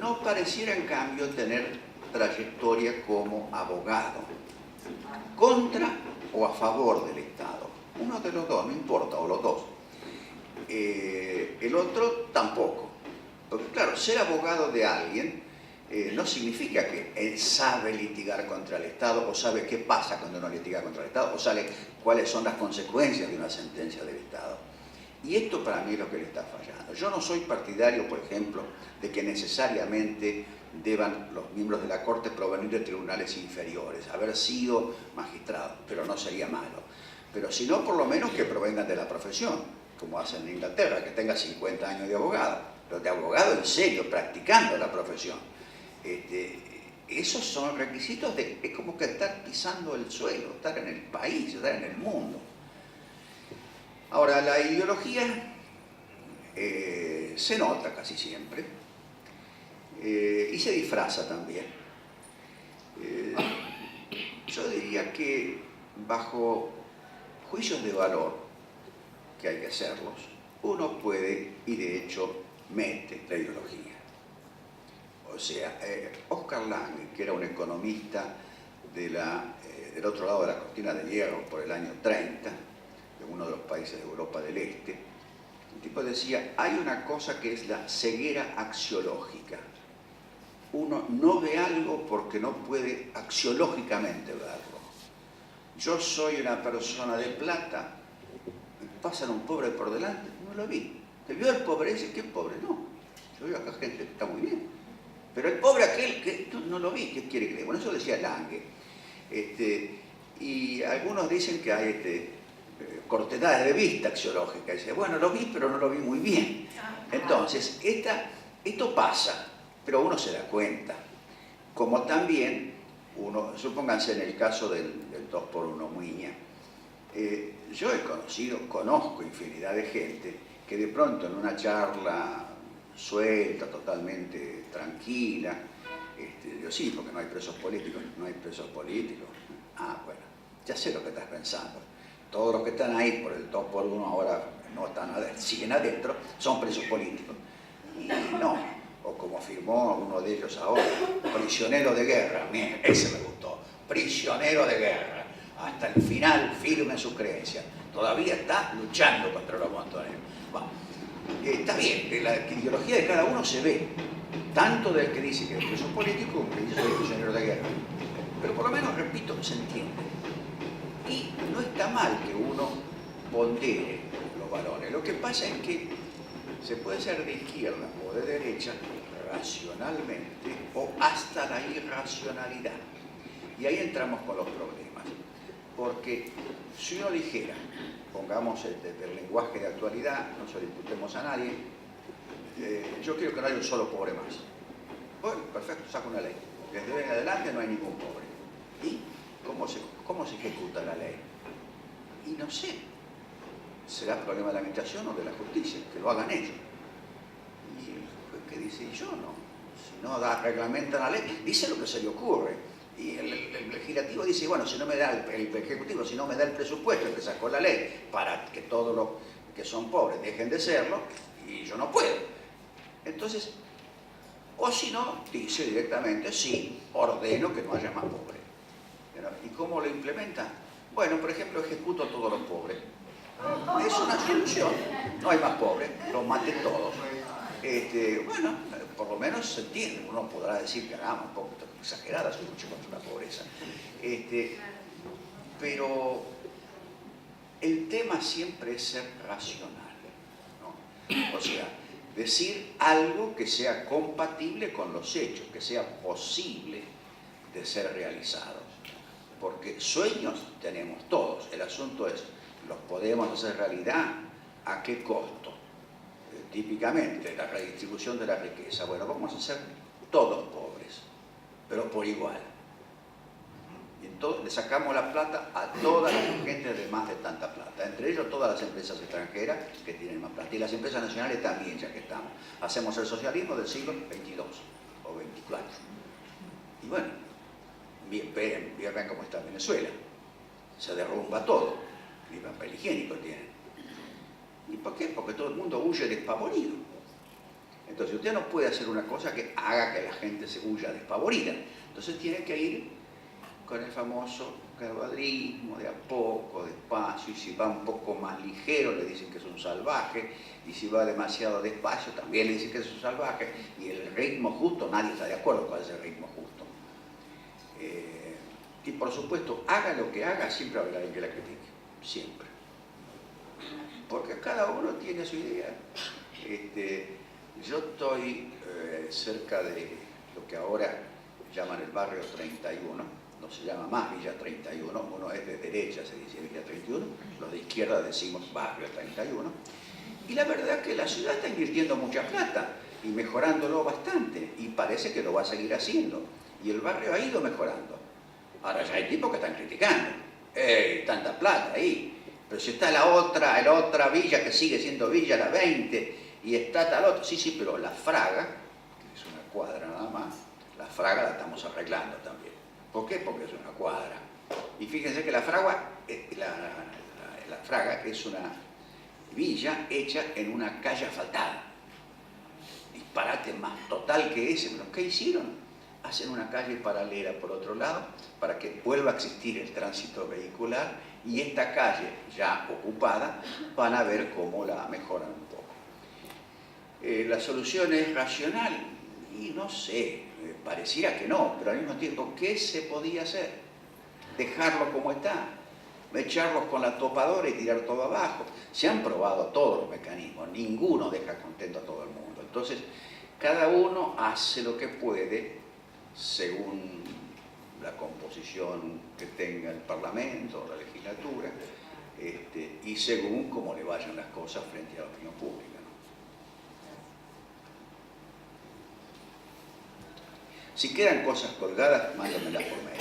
no pareciera en cambio tener trayectoria como abogado, contra o a favor del Estado. Uno de los dos, no importa, o los dos. El otro tampoco. Porque claro, ser abogado de alguien no significa que él sabe litigar contra el Estado o sabe qué pasa cuando uno litiga contra el Estado o sabe cuáles son las consecuencias de una sentencia del Estado. Y esto para mí es lo que le está fallando. Yo no soy partidario, por ejemplo, de que necesariamente deban los miembros de la Corte provenir de tribunales inferiores, haber sido magistrados, pero no sería malo. Pero si no, por lo menos que provengan de la profesión, como hacen en Inglaterra, que tenga 50 años de abogado, pero de abogado en serio, practicando la profesión. Esos son requisitos es como que estar pisando el suelo, estar en el país, estar en el mundo. Ahora, la ideología se nota casi siempre y se disfraza también. Yo diría que bajo juicios de valor, que hay que hacerlos, uno puede, y de hecho mete la ideología. O sea, Oscar Lange, que era un economista del otro lado de la cortina de hierro por el año 30, de uno de los países de Europa del Este, el tipo decía, hay una cosa que es la ceguera axiológica. Uno no ve algo porque no puede axiológicamente verlo. Yo soy una persona de plata, me pasan un pobre por delante, no lo vi. ¿Te vio el pobre ese? ¿Qué pobre? No. Yo veo acá gente que está muy bien. Pero el pobre aquel que no lo vi, ¿qué quiere creer? Bueno, eso decía Lange. Y algunos dicen que hay cortedades de vista axiológica. Dice, bueno, lo vi, pero no lo vi muy bien. Entonces, esto pasa, pero uno se da cuenta. Como también, supónganse en el caso del 2x1 Muiña, yo conozco infinidad de gente que de pronto en una charla suelta, totalmente tranquila, yo sí, porque no hay presos políticos, no hay presos políticos. Ah, bueno, ya sé lo que estás pensando. Todos los que están ahí por el 2x1 ahora no están siguen adentro, son presos políticos. Y no, o como afirmó uno de ellos ahora, prisionero de guerra, miren, ese me gustó, prisionero de guerra, hasta el final firme en sus creencias, todavía está luchando contra los montoneros. Bueno, está bien, la ideología de cada uno se ve, tanto del que dice que es preso político como que dice que es prisionero de guerra. Pero por lo menos, repito, se entiende. Y no está mal que uno pondere los valores. Lo que pasa es que se puede ser de izquierda o de derecha racionalmente o hasta la irracionalidad. Y ahí entramos con los problemas. Porque si uno dijera, pongamos el lenguaje de actualidad, no se lo imputemos a nadie, yo quiero que no haya un solo pobre más. Bueno, perfecto, saco una ley. Desde hoy en adelante no hay ningún pobre. ¿Y cómo se ejecuta la ley? Y no sé, ¿será problema de la administración o de la justicia? Que lo hagan ellos. Y pues, ¿qué dice? Y yo no. Si no reglamentan la ley, dice lo que se le ocurre. Y el legislativo dice, bueno, si no me da el ejecutivo, si no me da el presupuesto que sacó la ley para que todos los que son pobres dejen de serlo, y yo no puedo. Entonces, o si no, dice directamente, sí, ordeno que no haya más pobres. ¿Y cómo lo implementa? Bueno, por ejemplo, ejecuto a todos los pobres. Es una solución. No hay más pobres, los maté todos. Bueno, por lo menos se entiende. Uno podrá decir que un poco exagerada su lucha contra la pobreza. Pero el tema siempre es ser racional, ¿no? O sea, decir algo que sea compatible con los hechos, que sea posible de ser realizados. Porque sueños tenemos todos. El asunto es, ¿los podemos hacer realidad? ¿A qué costo? Típicamente, la redistribución de la riqueza. Bueno, vamos a ser todos pobres, pero por igual. le sacamos la plata a toda la gente de más de tanta plata, entre ellos todas las empresas extranjeras que tienen más plata, y las empresas nacionales también, ya que estamos. Hacemos el socialismo del siglo XXII o XXIV. Y bueno, ven cómo está Venezuela. Se derrumba todo, ni papel higiénico tienen. ¿Y por qué? Porque todo el mundo huye despavorido. Entonces usted no puede hacer una cosa que haga que la gente se huya despavorida. Entonces tiene que ir con el famoso carvadrismo, de a poco, despacio, y si va un poco más ligero le dicen que es un salvaje, y si va demasiado despacio también le dicen que es un salvaje, y el ritmo justo, nadie está de acuerdo con ese ritmo justo. Y por supuesto, haga lo que haga, siempre habrá alguien que la critique, siempre. Porque cada uno tiene su idea. Yo estoy cerca de lo que ahora llaman el barrio 31, no se llama más Villa 31, uno es de derecha, se dice Villa 31, los de izquierda decimos barrio 31, y la verdad es que la ciudad está invirtiendo mucha plata y mejorándolo bastante, y parece que lo va a seguir haciendo, y el barrio ha ido mejorando. Ahora ya hay tipos que están criticando, tanta plata ahí, pero si está la otra villa que sigue siendo Villa, la 20, y está tal otro, sí, pero la Fraga, que es una cuadra nada más, la Fraga la estamos arreglando también. ¿Por qué? Porque es una cuadra. Y fíjense que la Fraga es una villa hecha en una calle asfaltada. Disparate más total que ese. ¿Pero qué hicieron? Hacen una calle paralela por otro lado para que vuelva a existir el tránsito vehicular, y esta calle ya ocupada van a ver cómo la mejoran un poco. La solución es racional, y no sé, pareciera que no, pero al mismo tiempo, ¿qué se podía hacer? Dejarlo como está, echarlos con la topadora y tirar todo abajo. Se han probado todos los mecanismos, ninguno deja contento a todo el mundo. Entonces, cada uno hace lo que puede según la composición que tenga el Parlamento o la legislatura, y según cómo le vayan las cosas frente a la opinión pública. Si quedan cosas colgadas, mándenmelas por mail.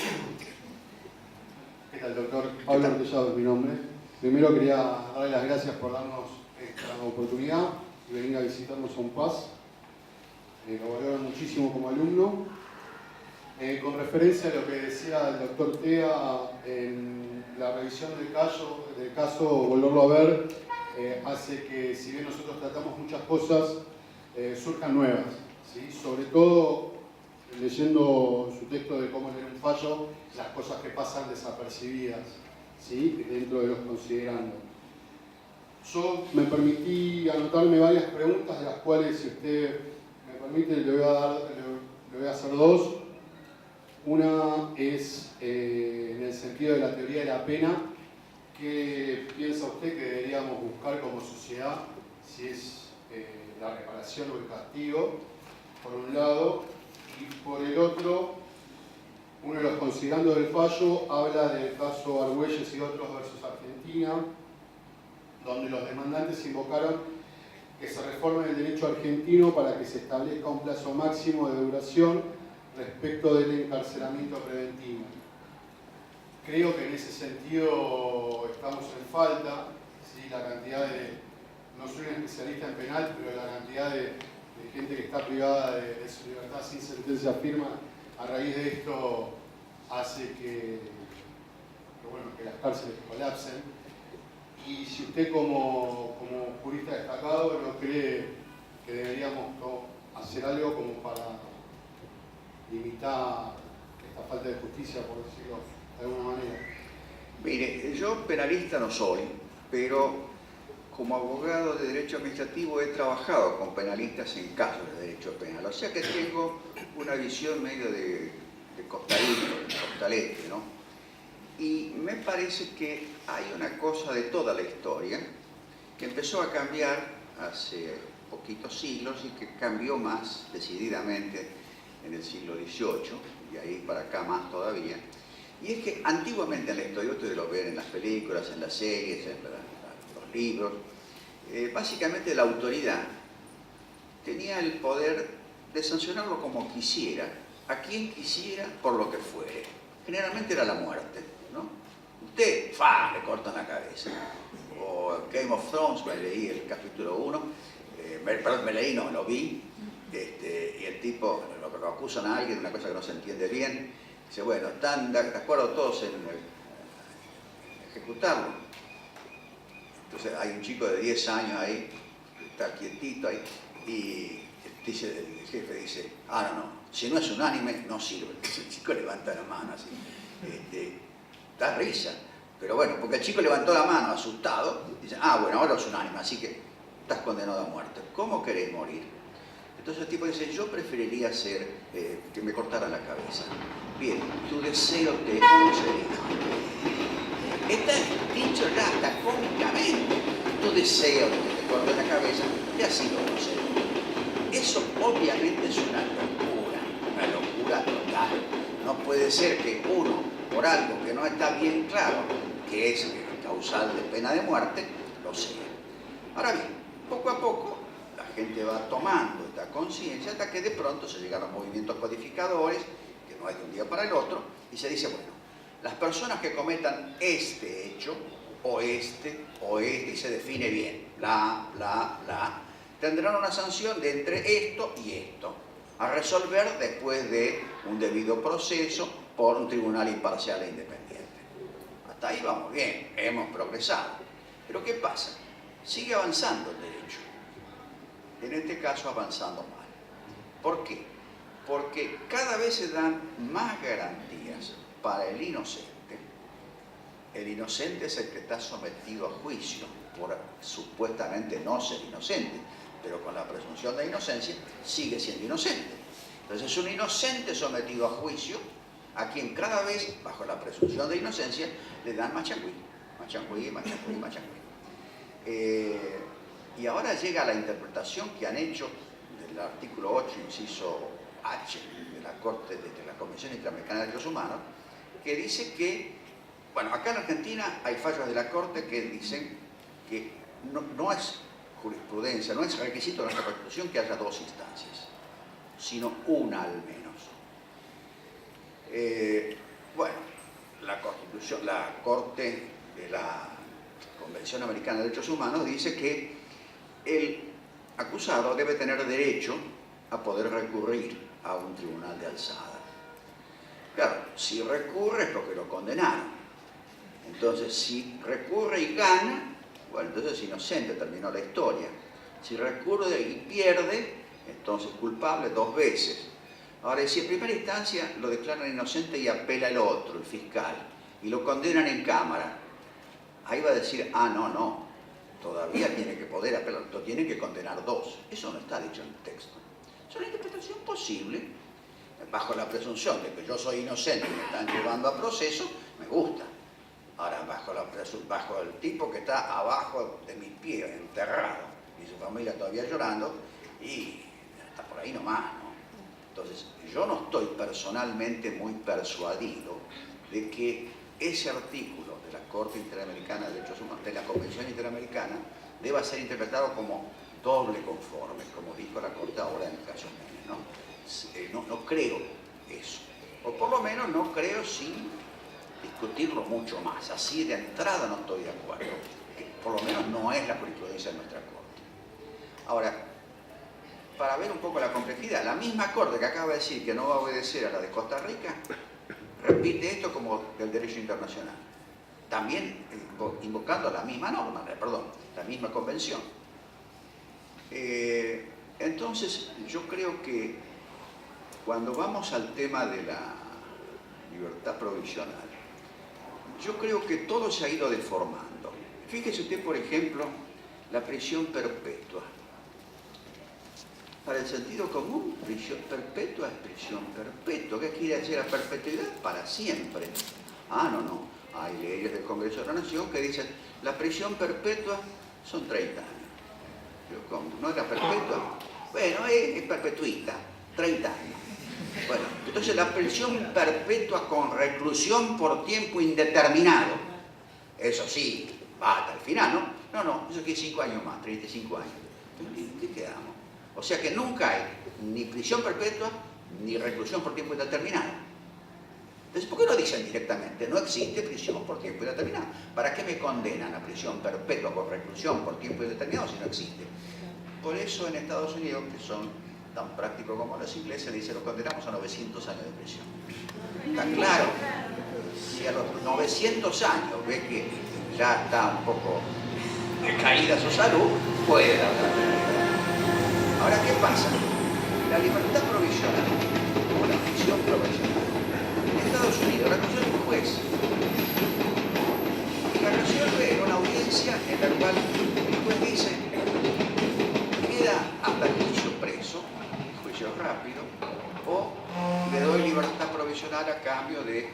¿Qué tal, doctor? Pablo Artellado es mi nombre. Primero quería darle las gracias por darnos esta oportunidad y venir a visitarnos a UNPAS. Lo valoro muchísimo como alumno. Con referencia a lo que decía el doctor Tea, en la revisión del caso, volverlo a ver, hace que, si bien nosotros tratamos muchas cosas, surjan nuevas, ¿sí? Sobre todo leyendo su texto de cómo leer un fallo, las cosas que pasan desapercibidas, ¿sí? Dentro de los considerando. Yo me permití anotarme varias preguntas, de las cuales, si usted me permite, le voy a hacer dos. Una es en el sentido de la teoría de la pena. ¿Qué piensa usted que deberíamos buscar como sociedad? Si es la reparación o el castigo, por un lado. Y por el otro, uno de los considerandos del fallo habla del caso Argüelles y otros versus Argentina, donde los demandantes invocaron que se reforme el derecho argentino para que se establezca un plazo máximo de duración respecto del encarcelamiento preventivo. Creo que en ese sentido estamos en falta, ¿sí? La cantidad de, no soy un especialista en penal, pero la cantidad de gente que está privada de su libertad sin sentencia firme, a raíz de esto hace que las cárceles colapsen. Y si usted como jurista destacado no cree que deberíamos hacer algo como para limitar esta falta de justicia, por decirlo de alguna manera. Mire, yo penalista no soy, pero como abogado de derecho administrativo he trabajado con penalistas en casos de derecho penal, o sea que tengo una visión medio de costalete, ¿no? Y me parece que hay una cosa de toda la historia que empezó a cambiar hace poquitos siglos y que cambió más decididamente en el siglo XVIII, y ahí para acá más todavía. Y es que antiguamente en la historia, ustedes lo ven en las películas, en las series, en los libros, básicamente la autoridad tenía el poder de sancionarlo como quisiera, a quien quisiera, por lo que fuere. generalmente era la muerte, ¿no? Usted, le cortan la cabeza. O Game of Thrones, me leí el capítulo 1, perdón, me leí, no, lo vi, y el tipo, lo acusan a alguien de una cosa que no se entiende bien, dice, bueno, están de acuerdo todos en ejecutarlo. Entonces hay un chico de 10 años ahí, que está quietito ahí, y dice, el jefe dice, no, si no es unánime, no sirve. El chico levanta la mano así, da risa. Pero bueno, porque el chico levantó la mano asustado, dice, bueno, ahora es unánime, así que estás condenado a muerte. ¿Cómo querés morir? Entonces el tipo dice, yo preferiría que me cortaran la cabeza. Bien, tu deseo te concedido. Está dicho ya hasta cómicamente. Tu deseo de que te corten la cabeza te ha sido concedido. Eso obviamente es una locura total. No puede ser que uno, por algo que no está bien claro, que es causal de pena de muerte, lo sea. Ahora bien, poco a poco la gente va tomando esta conciencia hasta que de pronto se llegan a los movimientos codificadores, que no es de un día para el otro, y se dice, bueno, las personas que cometan este hecho, o este, y se define bien, tendrán una sanción de entre esto y esto, a resolver después de un debido proceso por un tribunal imparcial e independiente. Hasta ahí vamos bien, hemos progresado. Pero ¿qué pasa? Sigue avanzando el derecho. En este caso avanzando mal. ¿Por qué? Porque cada vez se dan más garantías para el inocente. El inocente es el que está sometido a juicio por supuestamente no ser inocente, pero con la presunción de inocencia sigue siendo inocente. Entonces es un inocente sometido a juicio a quien cada vez, bajo la presunción de inocencia, le dan machangüí. Y ahora llega la interpretación que han hecho del artículo 8, inciso H, de la Convención Interamericana de Derechos Humanos, que dice que, bueno, acá en Argentina hay fallos de la Corte que dicen que no es jurisprudencia, no es requisito de nuestra Constitución que haya dos instancias, sino una al menos. Bueno, la Corte de la Convención Americana de Derechos Humanos dice que el acusado debe tener derecho a poder recurrir a un tribunal de alzada. Claro, si recurre es porque lo condenaron. Entonces, si recurre y gana, bueno, entonces es inocente, terminó la historia. Si recurre y pierde, entonces culpable 2 veces. Ahora, si en primera instancia lo declaran inocente y apela el otro, el fiscal, y lo condenan en cámara, ahí va a decir, no, todavía tiene que poder apelar, lo tiene que condenar 2. Eso no está dicho en el texto. Es una interpretación posible, bajo la presunción de que yo soy inocente y me están llevando a proceso, me gusta. Ahora, bajo el tipo que está abajo de mis pies, enterrado, y su familia todavía llorando, y hasta por ahí nomás, ¿no? Entonces, yo no estoy personalmente muy persuadido de que ese artículo de la Corte Interamericana de Derechos Humanos, de la Convención Interamericana, deba ser interpretado como doble conforme, como dijo la Corte ahora en el caso Menem, ¿no? No creo eso, o por lo menos no creo sin discutirlo mucho más. Así de entrada no estoy de acuerdo, que por lo menos no es la jurisprudencia de nuestra Corte. Ahora, para ver un poco la complejidad, la misma Corte que acaba de decir que no va a obedecer a la de Costa Rica, repite esto como del derecho internacional, también invocando la misma norma, la misma convención. Entonces, yo creo que cuando vamos al tema de la libertad provisional, yo creo que todo se ha ido deformando. Fíjese usted, por ejemplo, la prisión perpetua. Para el sentido común, prisión perpetua es prisión perpetua. ¿Qué quiere decir la perpetuidad? Para siempre. No. Hay leyes del Congreso de la Nación que dicen la prisión perpetua son 30 años. ¿Cómo? ¿No era perpetua? Bueno, es perpetuita, 30 años. Bueno, entonces la prisión perpetua con reclusión por tiempo indeterminado. Eso sí, va hasta el final, ¿no? No, eso quiere 5 años más, 35 años. ¿En qué quedamos? O sea que nunca hay ni prisión perpetua ni reclusión por tiempo indeterminado. Entonces, ¿por qué no dicen directamente, no existe prisión por tiempo indeterminado? ¿Para qué me condenan a prisión perpetua con reclusión por tiempo indeterminado si no existe? Por eso en Estados Unidos, que son tan prácticos como los ingleses, dicen, los condenamos a 900 años de prisión. Está claro, si a los 900 años ve que ya está un poco decaída su salud, puede dar la libertad. Ahora, ¿qué pasa? La libertad provisional, o la prisión provisional, en Estados Unidos la resuelve un juez. Y la resuelve en una audiencia en la cual el juez dice, queda hasta el juicio preso, el juicio es rápido, o le doy libertad provisional a cambio de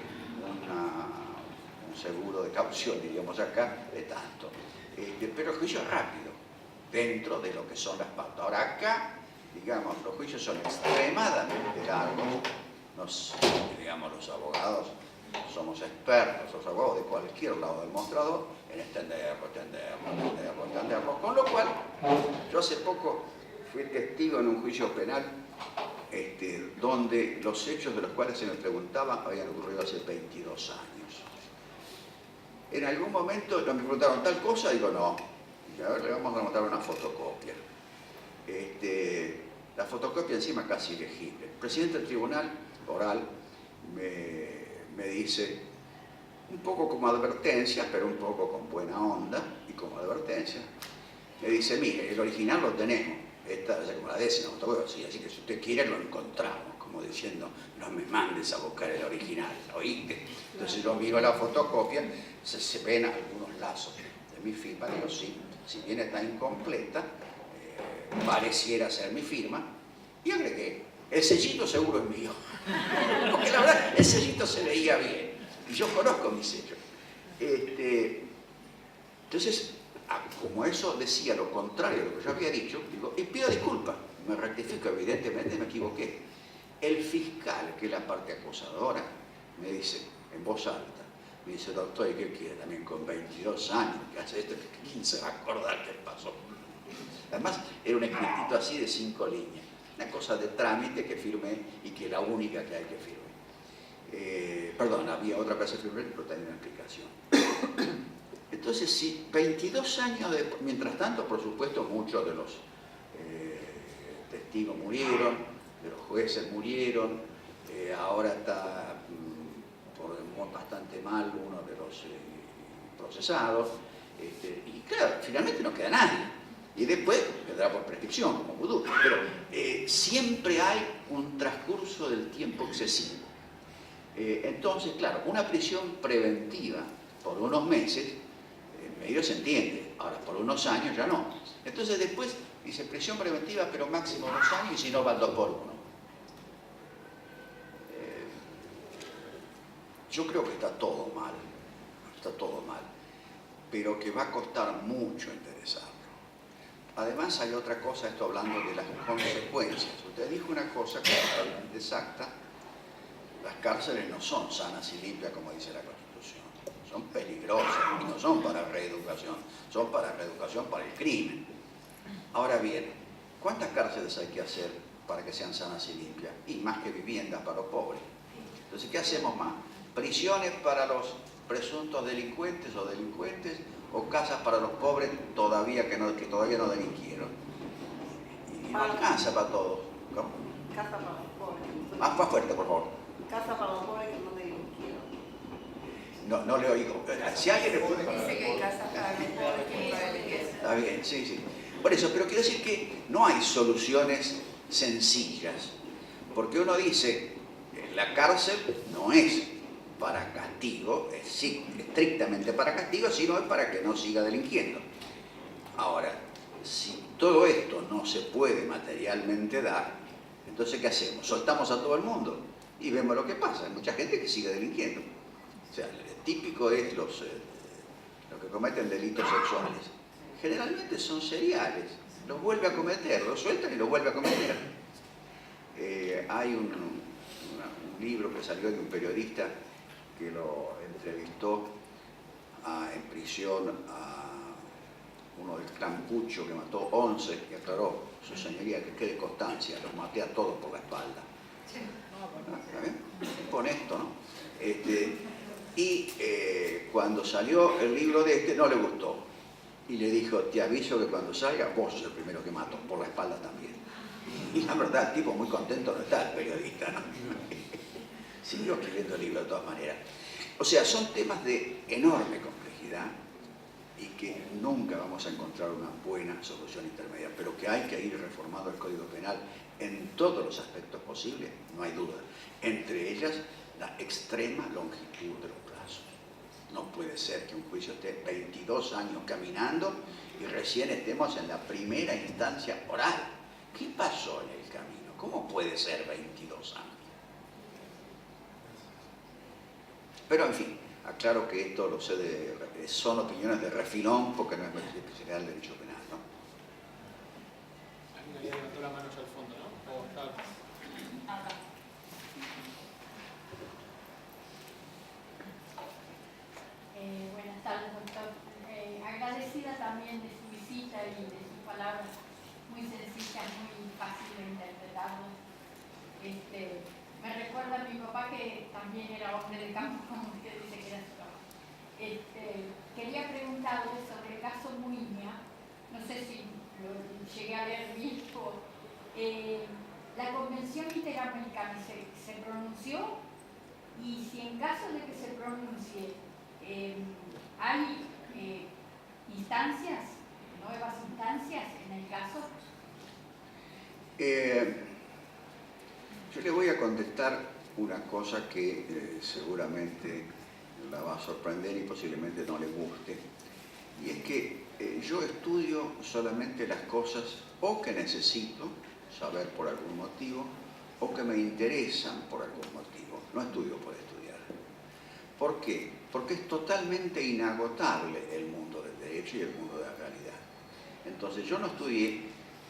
un seguro de caución, diríamos acá, de tanto. Pero el juicio es rápido, dentro de lo que son las pautas. Ahora acá, digamos, los juicios son extremadamente largos. Digamos, los abogados somos expertos, los abogados de cualquier lado del mostrador, en extenderlo, con lo cual, yo hace poco fui testigo en un juicio penal donde los hechos de los cuales se me preguntaba habían ocurrido hace 22 años. En algún momento me preguntaron tal cosa, digo no, y a ver, le vamos a mostrar una fotocopia. La fotocopia encima casi ilegible. El presidente del tribunal oral me dice, un poco como advertencia, pero un poco con buena onda y como advertencia, me dice, mire, el original lo tenemos, esta es como la 10ª fotocopia, sí, así que si usted quiere lo encontramos, como diciendo, no me mandes a buscar el original, ¿oíste? Entonces yo miro la fotocopia, se ven algunos lazos de mi firma, digo, sí, si bien está incompleta, pareciera ser mi firma, y agregué, el sellito seguro es mío, porque la verdad el sellito se veía bien, y yo conozco mi sello. Entonces, como eso decía lo contrario de lo que yo había dicho, digo, y pido disculpas, me rectifico, evidentemente me equivoqué. El fiscal, que es la parte acusadora, me dice, en voz alta, me dice, doctor, ¿y qué quiere? También con 22 años, que hace esto, ¿quién se va a acordar qué pasó? Además, era un escritito así de 5 líneas, una cosa de trámite que firmé y que es la única que hay que firmar. Perdón, había otra cosa que firmé, pero tenía una explicación. Entonces, sí, 22 años mientras tanto, por supuesto, muchos de los testigos murieron, de los jueces murieron, ahora está bastante mal uno de los procesados, y claro, finalmente no queda nadie. Y después vendrá por prescripción, como vudú, pero siempre hay un transcurso del tiempo excesivo. Entonces, claro, una prisión preventiva por unos meses, medio se entiende, ahora por unos años ya no. Entonces después dice prisión preventiva, pero máximo 2 años y si no va 2 por 1. Yo creo que está todo mal, pero que va a costar mucho enderezarlo. Además hay otra cosa, esto hablando de las consecuencias. Usted dijo una cosa que es totalmente exacta, las cárceles no son sanas y limpias como dice la Constitución. Son peligrosas y no son para reeducación, son para reeducación para el crimen. Ahora bien, ¿cuántas cárceles hay que hacer para que sean sanas y limpias? Y más que viviendas para los pobres. Entonces, ¿qué hacemos más? ¿Prisiones para los presuntos delincuentes o casas para los pobres que todavía no delinquieron? Y no alcanza para todos. ¿Cómo? Casa para los pobres. Más fuerte, por favor. Casa para los pobres que no delinquieron. No le oigo. Si alguien le puede... Dice que hay casas para los pobres que no delinquieron. Está bien, sí. Por eso, pero quiero decir que no hay soluciones sencillas. Porque uno dice, la cárcel no es para castigo, es estrictamente para castigo, sino es para que no siga delinquiendo. Ahora, si todo esto no se puede materialmente dar, entonces ¿qué hacemos? Soltamos a todo el mundo y vemos lo que pasa. Hay mucha gente que sigue delinquiendo. O sea, el típico es los que cometen delitos sexuales. Generalmente son seriales. Los vuelve a cometer, los sueltan y los vuelve a cometer. Hay un libro que salió de un periodista que lo entrevistó en prisión a uno del clan Pucho que mató 11 y aclaró, su señoría, que quede constancia, los maté a todos por la espalda. ¿Está bien? Tipo honesto, ¿no? Cuando salió el libro de no le gustó. Y le dijo, te aviso que cuando salga, vos sos el primero que mato, por la espalda también. Y la verdad, el tipo muy contento no está, el periodista, ¿no? Siguió escribiendo el libro de todas maneras. O sea, son temas de enorme complejidad y que nunca vamos a encontrar una buena solución intermedia, pero que hay que ir reformando el Código Penal en todos los aspectos posibles, no hay duda. Entre ellas, la extrema longitud de los plazos. No puede ser que un juicio esté 22 años caminando y recién estemos en la primera instancia oral. ¿Qué pasó en el camino? ¿Cómo puede ser 22 años? Pero en fin, aclaro que esto lo sé son opiniones de refilón porque no es mi especialidad del derecho penal, ¿no? Alguien había levantado la mano allá al fondo, ¿no? O está... Acá. Buenas tardes, doctor. Agradecida también de su visita y de sus palabras muy sencillas, muy fáciles de interpretar. Me recuerda a mi papá, que también era hombre de campo, como usted dice que era su papá. Quería preguntarle sobre el caso Muiña, no sé si lo llegué a ver bien. La Convención Interamericana se pronunció, y si en caso de que se pronuncie, ¿hay instancias, nuevas instancias en el caso? Yo le voy a contestar una cosa que seguramente la va a sorprender y posiblemente no le guste. Y es que yo estudio solamente las cosas o que necesito saber por algún motivo o que me interesan por algún motivo. No estudio por estudiar. ¿Por qué? Porque es totalmente inagotable el mundo del derecho y el mundo de la realidad. Entonces yo no estudié,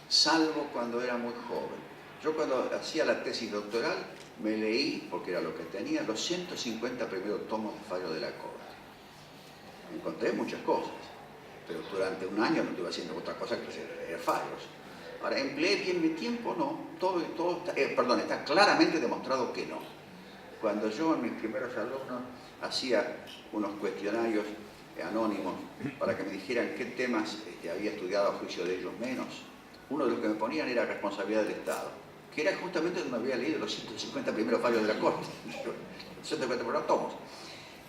salvo cuando era muy joven. Yo cuando hacía la tesis doctoral me leí, porque era lo que tenía, los 150 primeros tomos de fallo de la Corte. Encontré muchas cosas, pero durante un año no estuve haciendo otra cosa que leer fallos. Ahora, ¿empleé bien mi tiempo? No. Está claramente demostrado que no. Cuando yo en mis primeros alumnos hacía unos cuestionarios anónimos para que me dijeran qué temas había estudiado a juicio de ellos menos, uno de los que me ponían era responsabilidad del Estado, que era justamente donde me había leído los 150 primeros fallos de la Corte, los 150 primeros tomos.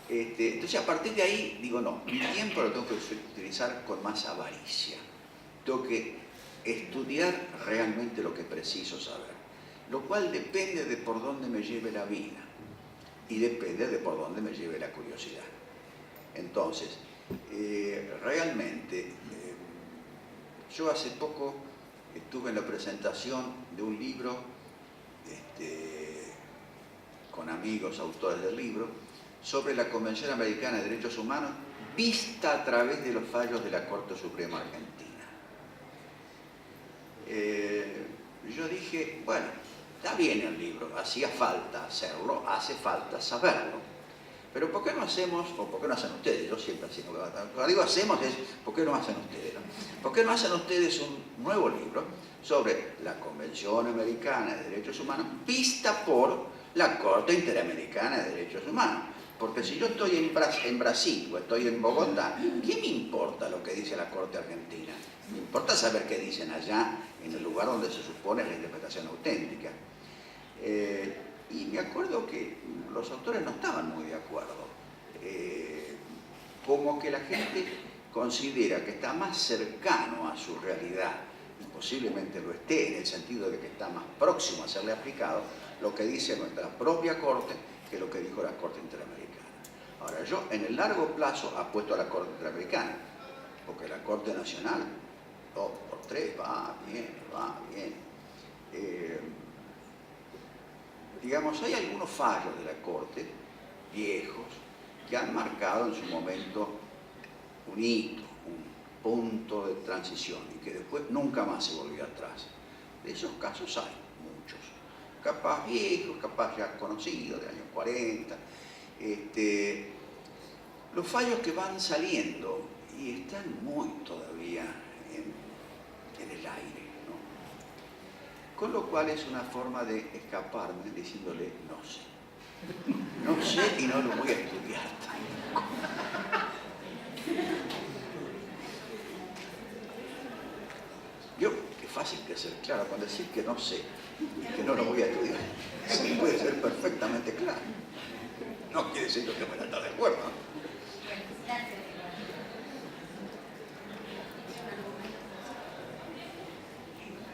Entonces, a partir de ahí, digo, no, mi tiempo lo tengo que utilizar con más avaricia. Tengo que estudiar realmente lo que preciso saber, lo cual depende de por dónde me lleve la vida y depende de por dónde me lleve la curiosidad. Entonces, realmente, yo hace poco estuve en la presentación de un libro con amigos, autores del libro, sobre la Convención Americana de Derechos Humanos vista a través de los fallos de la Corte Suprema Argentina. Yo dije, bueno, está bien el libro, hacía falta hacerlo, hace falta saberlo, pero ¿por qué no hacemos, o por qué no hacen ustedes? Yo siempre así, cuando digo hacemos es, ¿por qué no hacen ustedes? ¿No? ¿Por qué no hacen ustedes un nuevo libro sobre la Convención Americana de Derechos Humanos vista por la Corte Interamericana de Derechos Humanos? Porque si yo estoy en Brasil o estoy en Bogotá, ¿qué me importa lo que dice la Corte Argentina? Me importa saber qué dicen allá, en el lugar donde se supone la interpretación auténtica. Y me acuerdo que los autores no estaban muy de acuerdo. Como que la gente considera que está más cercano a su realidad, y posiblemente lo esté, en el sentido de que está más próximo a serle aplicado, lo que dice nuestra propia Corte que lo que dijo la Corte Interamericana. Ahora, yo en el largo plazo apuesto a la Corte Interamericana, porque la Corte Nacional, 2x3, va bien. Digamos, hay algunos fallos de la Corte, viejos, que han marcado en su momento un hito, un punto de transición, y que después nunca más se volvió atrás. De esos casos hay muchos, capaz viejos, capaz ya conocidos, de años 40, los fallos que van saliendo y están muy todavía en el aire, ¿no? Con lo cual es una forma de escaparme diciéndole no sé. No sé y no lo voy a estudiar. Yo, qué fácil que ser claro con decir que no sé y que no lo voy a estudiar. Sí, puede ser perfectamente claro. No quiere decir que me la está de acuerdo.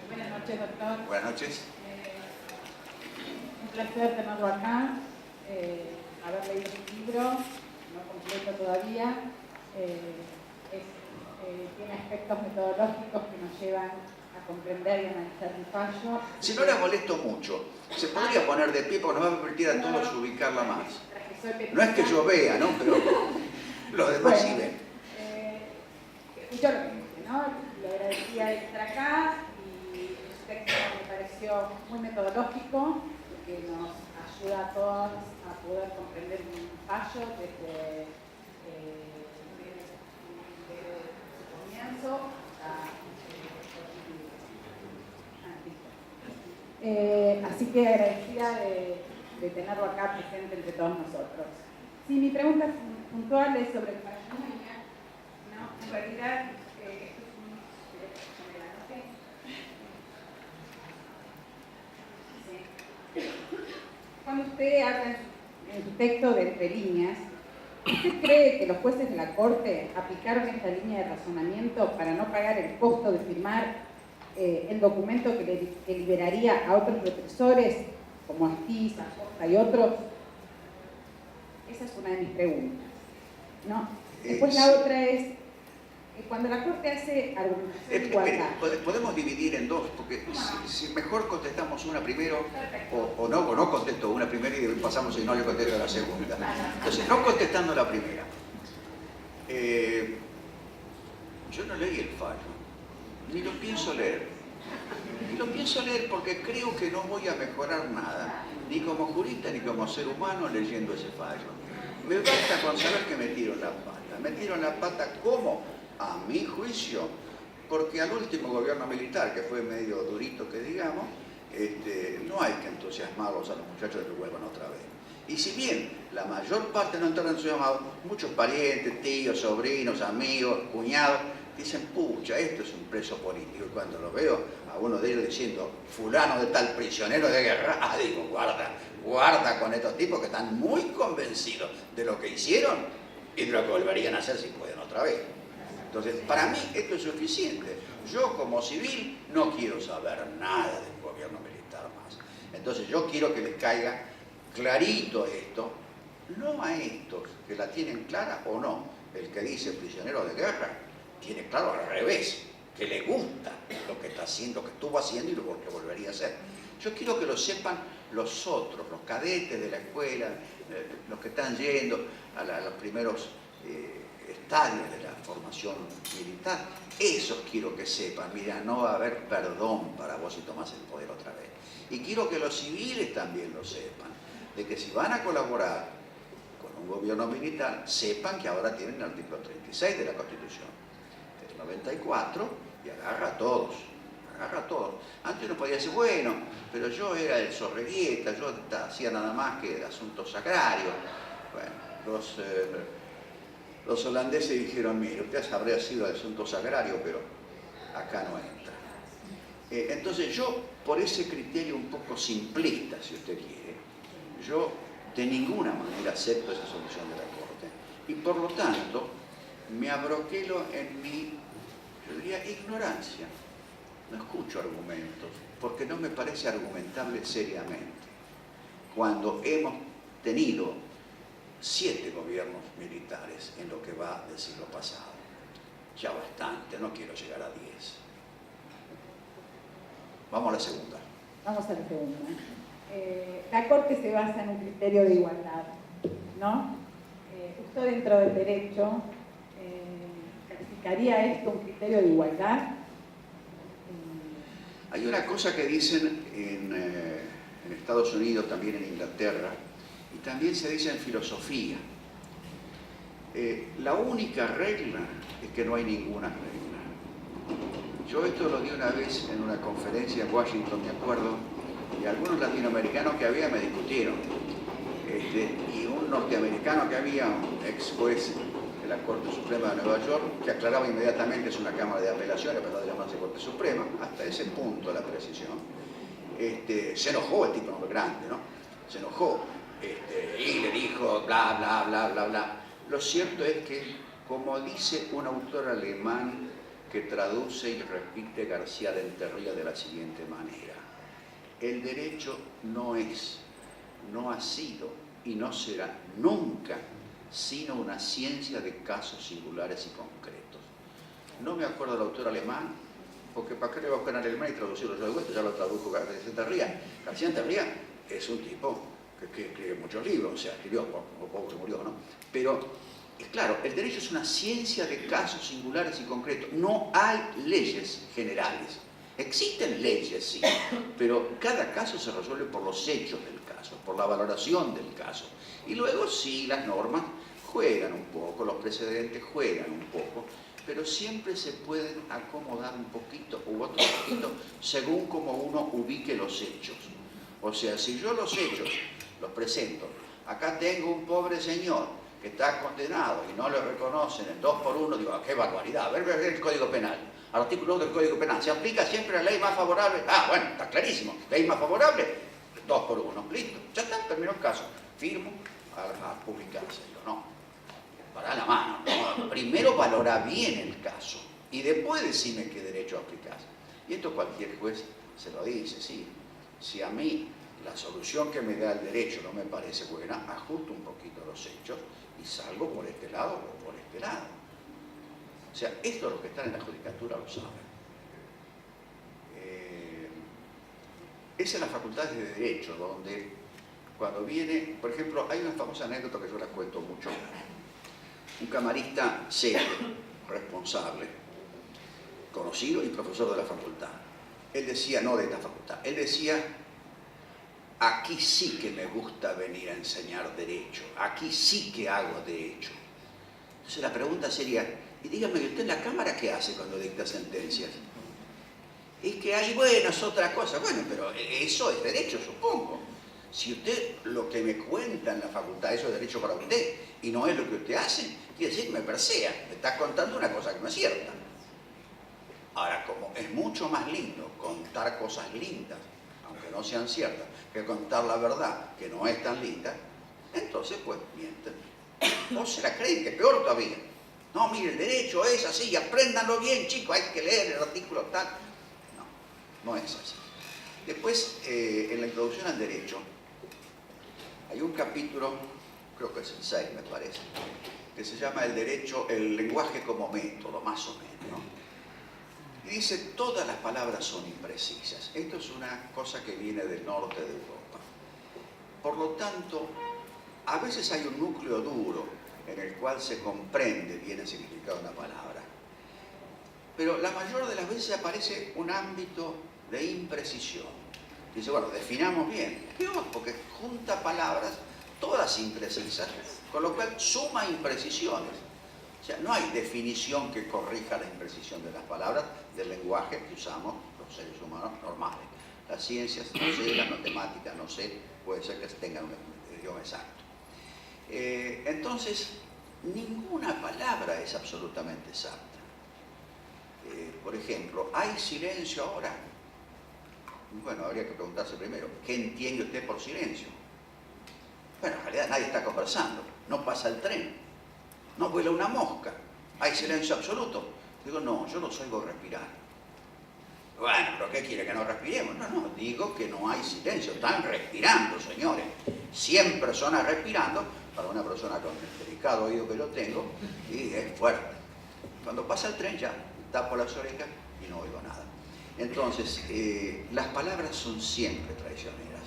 Buenas noches, doctor. Buenas noches. Un placer tenerlo acá, haber leído su libro, no completo todavía. Tiene aspectos metodológicos que nos llevan a comprender y analizar el fallo. Si no la molesto mucho, se podría poner de pie porque nos va a permitir a todos ubicarla más. No es que yo vea, ¿no? Pero los demás sí ven. Escucho lo que dice, ¿no? Le agradecía de estar acá y su texto me pareció muy metodológico, que nos ayuda a todos a poder comprender un fallo desde su comienzo hasta así que agradecida de tenerlo acá presente entre todos nosotros. Sí, mi pregunta puntual es sobre el fallo. No, en realidad esto es un Cuando usted habla en su texto de entre líneas, ¿usted cree que los jueces de la Corte aplicaron esta línea de razonamiento para no pagar el costo de firmar el documento que liberaría a otros represores, como Astiz, Acosta y otros? Esa es una de mis preguntas, ¿no? Después la otra es, cuando la Corte hace argumentación de igualdad... Podemos dividir en dos, porque si mejor contestamos una primero, o no contesto una primera y pasamos y no le contesto a la segunda. Entonces, no contestando la primera. Yo no leí el fallo, ni lo pienso leer. Ni lo pienso leer porque creo que no voy a mejorar nada, ni como jurista ni como ser humano leyendo ese fallo. Me basta con saber que metieron la pata. ¿Metieron la pata cómo? A mi juicio, porque al último gobierno militar, que fue medio durito que digamos, no hay que entusiasmarlos a los muchachos de que vuelvan otra vez. Y si bien la mayor parte no entraron entusiasmados, muchos parientes, tíos, sobrinos, amigos, cuñados, dicen, pucha, esto es un preso político. Y cuando lo veo a uno de ellos diciendo, fulano de tal prisionero de guerra, digo, guarda con estos tipos que están muy convencidos de lo que hicieron y de lo que volverían a hacer si pueden otra vez. Entonces, para mí esto es suficiente. Yo como civil no quiero saber nada del gobierno militar más. Entonces yo quiero que les caiga clarito esto, no a estos que la tienen clara o no. El que dice prisionero de guerra tiene claro al revés, que le gusta lo que está haciendo, lo que estuvo haciendo y lo que volvería a hacer. Yo quiero que lo sepan los otros, los cadetes de la escuela, los que están yendo a los primeros estadios de la formación militar. Esos quiero que sepan, mira, no va a haber perdón para vos si tomás el poder otra vez. Y quiero que los civiles también lo sepan, de que si van a colaborar con un gobierno militar, sepan que ahora tienen el artículo 36 de la Constitución, del 94, y agarra a todos. Agarra a todos. Antes no podía decir, bueno, pero yo era el Zorreguieta, yo hacía nada más que asuntos agrarios. Bueno, los holandeses dijeron, mire, usted habría sido de asuntos agrarios, pero acá no entra. Entonces yo, por ese criterio un poco simplista, si usted quiere, yo de ninguna manera acepto esa solución de la Corte. Y por lo tanto, me abroquelo en mi, yo diría, ignorancia. No escucho argumentos, porque no me parece argumentable seriamente. Cuando hemos tenido 7 gobiernos militares en lo que va del siglo pasado. Ya bastante, no quiero llegar a 10. Vamos a la segunda. Vamos a la segunda. La Corte se basa en un criterio de igualdad, ¿no? ¿Usted dentro del derecho calificaría esto un criterio de igualdad? Hay una cosa que dicen en Estados Unidos, también en Inglaterra, y también se dice en filosofía. La única regla es que no hay ninguna regla. Yo esto lo di una vez en una conferencia en Washington, me acuerdo, y algunos latinoamericanos que había me discutieron. Y un norteamericano que había, un ex juez de la Corte Suprema de Nueva York, que aclaraba inmediatamente, es una Cámara de Apelaciones, pero no de llamarse Corte Suprema, hasta ese punto la precisión, se enojó el tipo, nombre grande, ¿no? Se enojó y le dijo bla, bla, bla, bla, bla. Lo cierto es que, como dice un autor alemán que traduce y repite García del Terría de la siguiente manera: el derecho no es, no ha sido y no será nunca sino una ciencia de casos singulares y concretos. No me acuerdo del autor alemán, porque ¿para qué le voy a buscar en alemán y traducirlo yo de vuelta? Ya lo tradujo García del Terría. García del Terría es un tipo que escribe muchos libros, o sea, escribió, poco que murió, ¿no? Pero, claro, el derecho es una ciencia de casos singulares y concretos. No hay leyes generales. Existen leyes, sí, pero cada caso se resuelve por los hechos del caso, por la valoración del caso. Y luego sí, las normas juegan un poco, los precedentes juegan un poco, pero siempre se pueden acomodar un poquito u otro poquito según como uno ubique los hechos. O sea, si yo los hechos los presento, acá tengo un pobre señor que está condenado y no le reconocen el 2 por 1, digo, qué barbaridad, a ver el Código Penal. Artículo 1 del Código Penal, ¿se aplica siempre la ley más favorable? Ah, bueno, está clarísimo, ley más favorable, 2 por 1, listo, ya está, terminó el caso, firmo a publicarse. Digo, no, para la mano, no. Primero valora bien el caso y después decime qué derecho aplicás. Y esto cualquier juez se lo dice, sí, si a mí la solución que me da el derecho no me parece buena, ajusto un poquito los hechos y salgo por este lado o por este lado. O sea, esto los que están en la judicatura lo saben. Esa es la facultad de Derecho, donde cuando viene, por ejemplo, hay una famosa anécdota que yo la cuento mucho. Un camarista serio, responsable, conocido y profesor de la facultad. Él decía, no de esta facultad, él decía: aquí sí que me gusta venir a enseñar derecho, aquí sí que hago derecho. Entonces la pregunta sería, y dígame, ¿y usted en la Cámara qué hace cuando dicta sentencias? Es que hay, bueno, es otra cosa. Bueno, pero eso es derecho, supongo. Si usted lo que me cuenta en la facultad, eso es derecho para usted, y no es lo que usted hace, quiere decir que me persea, me está contando una cosa que no es cierta. Ahora, como es mucho más lindo contar cosas lindas, aunque no sean ciertas, que contar la verdad, que no es tan linda, entonces pues mienten. O se la creen, que es peor todavía. No, mire, el derecho es así, apréndanlo bien, chicos, hay que leer el artículo tal. No, no es así. Después, en la introducción al derecho, hay un capítulo, creo que es el 6, me parece, que se llama el derecho, el lenguaje como método, más o menos, ¿no? Y dice, todas las palabras son imprecisas. Esto es una cosa que viene del norte de Europa. Por lo tanto, a veces hay un núcleo duro en el cual se comprende bien el significado de una palabra. Pero la mayor de las veces aparece un ámbito de imprecisión. Dice, bueno, definamos bien. Peor, porque junta palabras todas imprecisas, con lo cual suma imprecisiones. O sea, no hay definición que corrija la imprecisión de las palabras del lenguaje que usamos los seres humanos normales. Las ciencias, no sé, las matemáticas, no sé, puede ser que tengan un idioma exacto. Entonces, ninguna palabra es absolutamente exacta. Por ejemplo, ¿hay silencio ahora? Bueno, habría que preguntarse primero, ¿qué entiende usted por silencio? Bueno, en realidad nadie está conversando, no pasa el tren, no vuela una mosca, ¿hay silencio absoluto? Digo, no, yo los oigo respirar. Bueno, ¿pero qué quiere, que no respiremos? No, no, digo que no hay silencio, están respirando, señores. 100 personas respirando, para una persona con el delicado oído que yo tengo, y es fuerte. Cuando pasa el tren ya tapo las orejas y no oigo nada. Entonces, las palabras son siempre traicioneras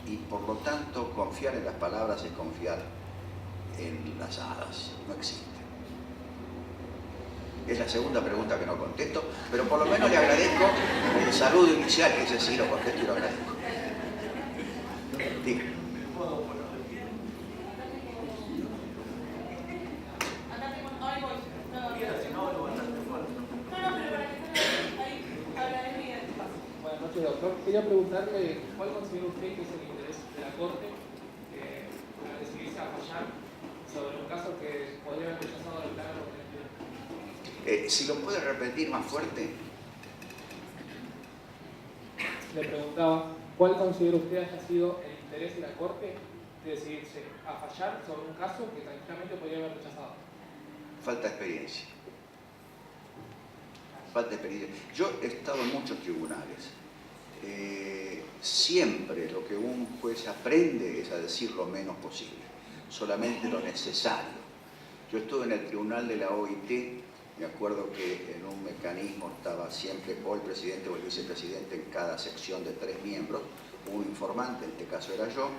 y por lo tanto confiar en las palabras es confiar en las hadas, no existe. Es la segunda pregunta que no contesto, pero por lo menos le agradezco el saludo inicial, que ese sí lo contesto y lo agradezco. Sí. preguntarle cuál considera usted que es el interés de la Corte para decidirse a fallar sobre un caso que podría haber rechazado el plano. Si lo puede repetir más fuerte. Le preguntaba, ¿cuál considera usted haya sido el interés de la Corte de decidirse a fallar sobre un caso que tranquilamente podría haber rechazado? Falta de experiencia. Falta de experiencia. Yo he estado en muchos tribunales. Siempre lo que un juez aprende es a decir lo menos posible, solamente lo necesario. Yo estuve en el tribunal de la OIT. Me acuerdo que en un mecanismo estaba siempre o el presidente o el vicepresidente en cada sección de 3 miembros, un informante, en este caso era yo,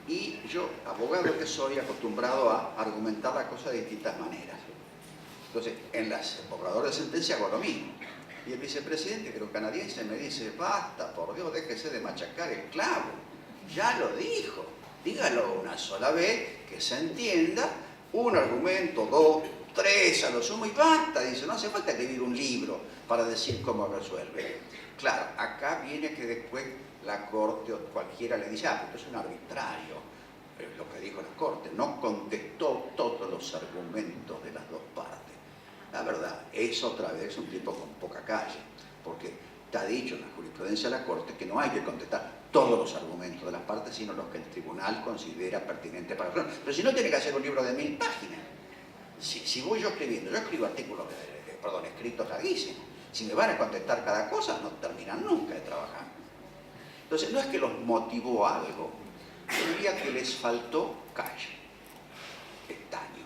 y yo, abogado que soy, acostumbrado a argumentar la cosa de distintas maneras. Entonces, en el borrador de sentencia hago lo mismo. Y el vicepresidente, creo canadiense, me dice, basta, por Dios, déjese de machacar el clavo. Ya lo dijo, dígalo una sola vez, que se entienda, un argumento, 2, 3 a lo sumo y basta, dice, no hace falta escribir un libro para decir cómo resuelve. Claro, acá viene que después la Corte o cualquiera le dice, pero es un arbitrario, lo que dijo la Corte, no contestó todos los argumentos de las dos partes. La verdad, es otra vez un tipo con poca calle, porque está dicho en la jurisprudencia de la Corte que no hay que contestar todos los argumentos de las partes, sino los que el tribunal considera pertinentes para el. Pero si no, tiene que hacer un libro de 1000 páginas. Si voy yo escribiendo, yo escribo artículos, escritos larguísimos. Si me van a contestar cada cosa, no terminan nunca de trabajar. Entonces, no es que los motivó algo, yo diría que les faltó calle, estaño.